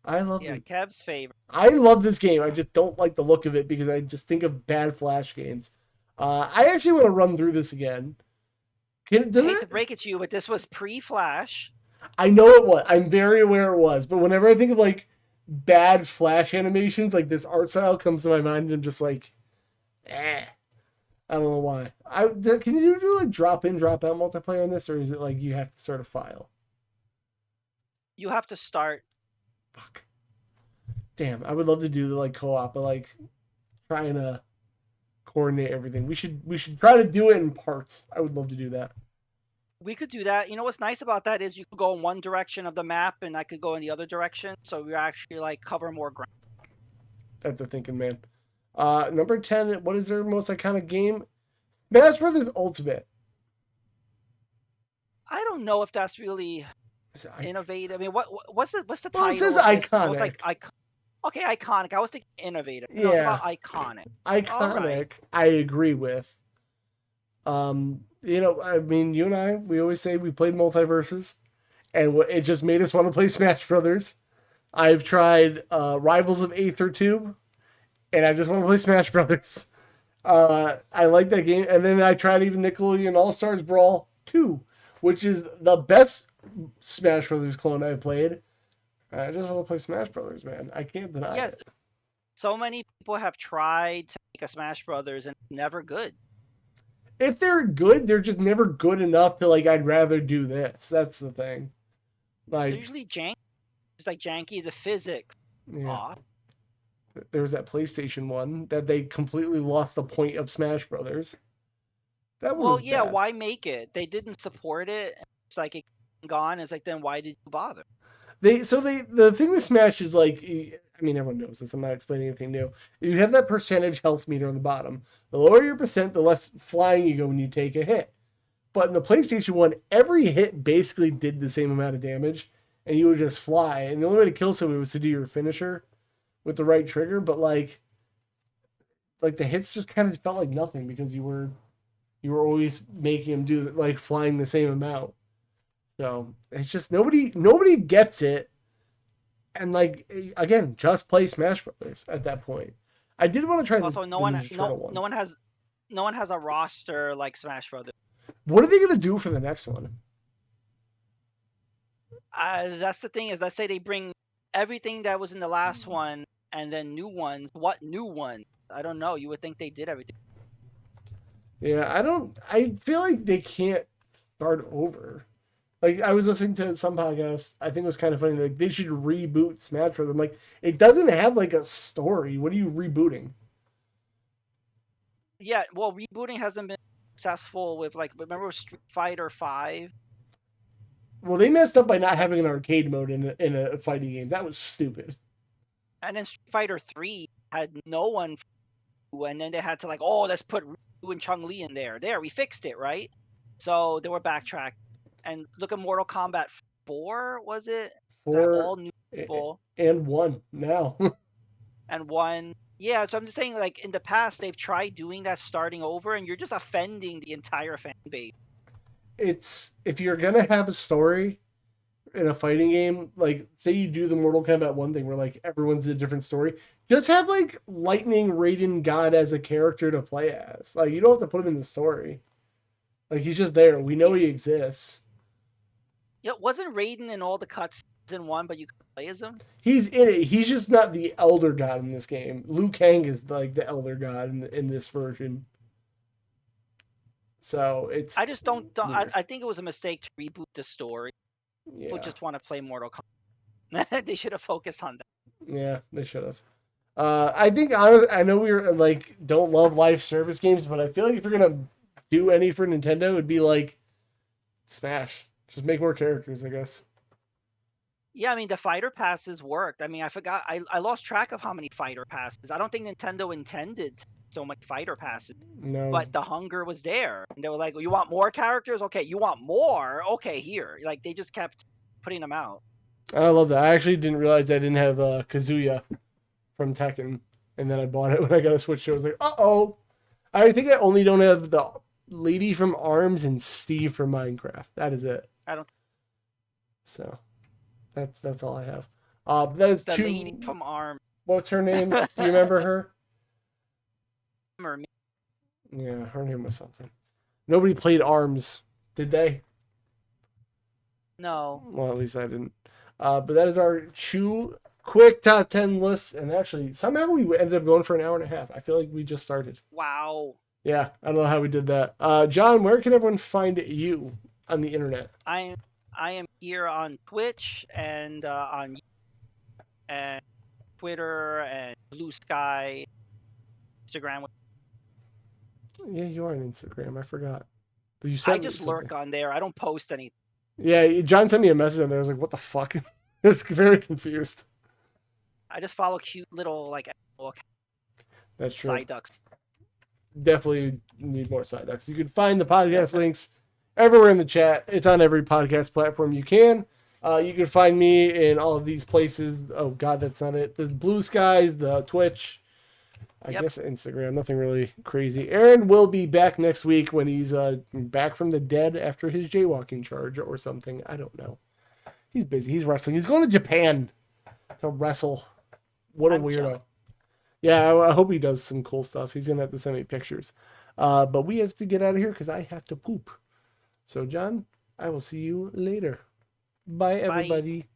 I love it. Yeah, Kev's favorite. I love this game. I just don't like the look of it because I just think of bad Flash games. I actually want to run through this again. I hate to break it to you, but this was pre-Flash. I know it was. I'm very aware it was. But whenever I think of like bad Flash animations, like this art style comes to my mind, and I'm just like, I don't know why. Can you do like drop in, drop out multiplayer on this, or is it like you have to start a file? You have to start. Fuck. Damn, I would love to do the like co-op, but like trying to coordinate everything. We should try to do it in parts. I would love to do that. We could do that. You know what's nice about that is you could go in one direction of the map, and I could go in the other direction, so we actually like cover more ground. That's a thinking man. Number 10. What is their most iconic game? Smash Brothers Ultimate. I don't know if that's really innovative. I mean, what's the title? Well, it says iconic. Okay, iconic. I was thinking innovative. Yeah, it's about iconic. Iconic. Right. I agree with. You know, I mean, you and I, we always say we played multiverses, and it just made us want to play Smash Brothers. I've tried Rivals of Aether 2, and I just want to play Smash Brothers. I like that game, and then I tried even Nickelodeon All Stars Brawl 2, which is the best Smash Brothers clone I've played. I just want to play Smash Brothers, man. I can't deny it. So many people have tried to make a Smash Brothers, and it's never good. If they're good, they're just never good enough to like, I'd rather do this. That's the thing. Like, they're usually janky. It's like janky, the physics. Yeah. There was that PlayStation one that they completely lost the point of Smash Brothers. That one was bad. Why make it? They didn't support it. It's like it gone. It's like, then why did you bother? The thing with Smash is like, I mean, everyone knows this. I'm not explaining anything new. You have that percentage health meter on the bottom. The lower your percent, the less flying you go when you take a hit. But in the PlayStation 1, every hit basically did the same amount of damage, and you would just fly. And the only way to kill somebody was to do your finisher with the right trigger. But like the hits just kind of felt like nothing because you were always making them do like flying the same amount. So it's just nobody gets it. And like, again, just play Smash Brothers at that point. I did want to try. Also, no one has a roster like Smash Brothers. What are they gonna do for the next one? That's the thing is, let's say they bring everything that was in the last one and then new ones. What new one? I don't know. You would think they did everything. Yeah, I feel like they can't start over. Like I was listening to some podcasts, I think it was kind of funny. Like they should reboot Smash Bros. I'm like, it doesn't have like a story. What are you rebooting? Yeah, well, rebooting hasn't been successful with like remember Street Fighter Five, Well, they messed up by not having an arcade mode in a fighting game. That was stupid. and then Street Fighter Three had no one, and then they had to like, oh, let's put Ryu and Chun Li in there. There, we fixed it, right? So they were backtracked, and look at Mortal Kombat 4, was it? That For all new people and one now. and one. Yeah, so I'm just saying, like in the past, they've tried doing that, starting over, and you're just offending the entire fan base. It's if you're gonna have a story in a fighting game, like say you do the Mortal Kombat 1 thing where like everyone's a different story, just have like Lightning Raiden God as a character to play as. Like you don't have to put him in the story. Like he's just there. We know he exists. Yeah, wasn't Raiden in all the cuts in one, but you could play as him? He's in it. He's just not the Elder God in this game. Liu Kang is like the Elder God in this version. So it's. I just don't. I think it was a mistake to reboot the story. People Yeah. just want to play Mortal Kombat. They should have focused on that. Yeah, they should have. I think honestly, I know we were like don't love live service games, but I feel like if you're gonna do any for Nintendo, it'd be like Smash. Just make more characters, I guess. Yeah, I mean the fighter passes worked. I mean I forgot. I lost track of how many fighter passes. I don't think Nintendo intended so many fighter passes, No. but the hunger was there, and they were like, well, "You want more characters? Okay, you want more? Okay, here." Like they just kept putting them out. I love that. I actually didn't realize I didn't have Kazuya from Tekken, and then I bought it when I got a Switch. So I was like, oh. I think I only don't have the lady from ARMS and Steve from Minecraft. That is it. I don't. So that's all I have. That is The two. lady from ARM. What's her name? Do you remember her? Or me. Yeah, her name was something. Nobody played ARMS, did they? No. Well, at least I didn't. But that is our two quick top 10 lists. And actually, somehow we ended up going for an hour and a half. I feel like we just started. Wow. Yeah, I don't know how we did that. John, where can everyone find you on the internet? I am here on Twitch and on and Twitter and Blue Sky, Instagram. Yeah, you are on Instagram. I forgot. I just lurk on there. I don't post anything. Yeah, John sent me a message on there. I was like, what the fuck? I was very confused. I just follow cute little like That's true. side ducks. Definitely need more side ducks. You can find the podcast links everywhere in the chat. It's on every podcast platform you can. You can find me in all of these places. Oh God, that's not it. The Blue Skies, the Twitch, I guess Instagram. Nothing really crazy. Aaron will be back next week when he's back from the dead after his jaywalking charge or something. I don't know. He's busy. He's wrestling. He's going to Japan to wrestle. What a weirdo. Jealous. Yeah, I hope he does some cool stuff. He's going to have to send me pictures. But we have to get out of here because I have to poop. So, John, I will see you later. Bye, everybody. Bye.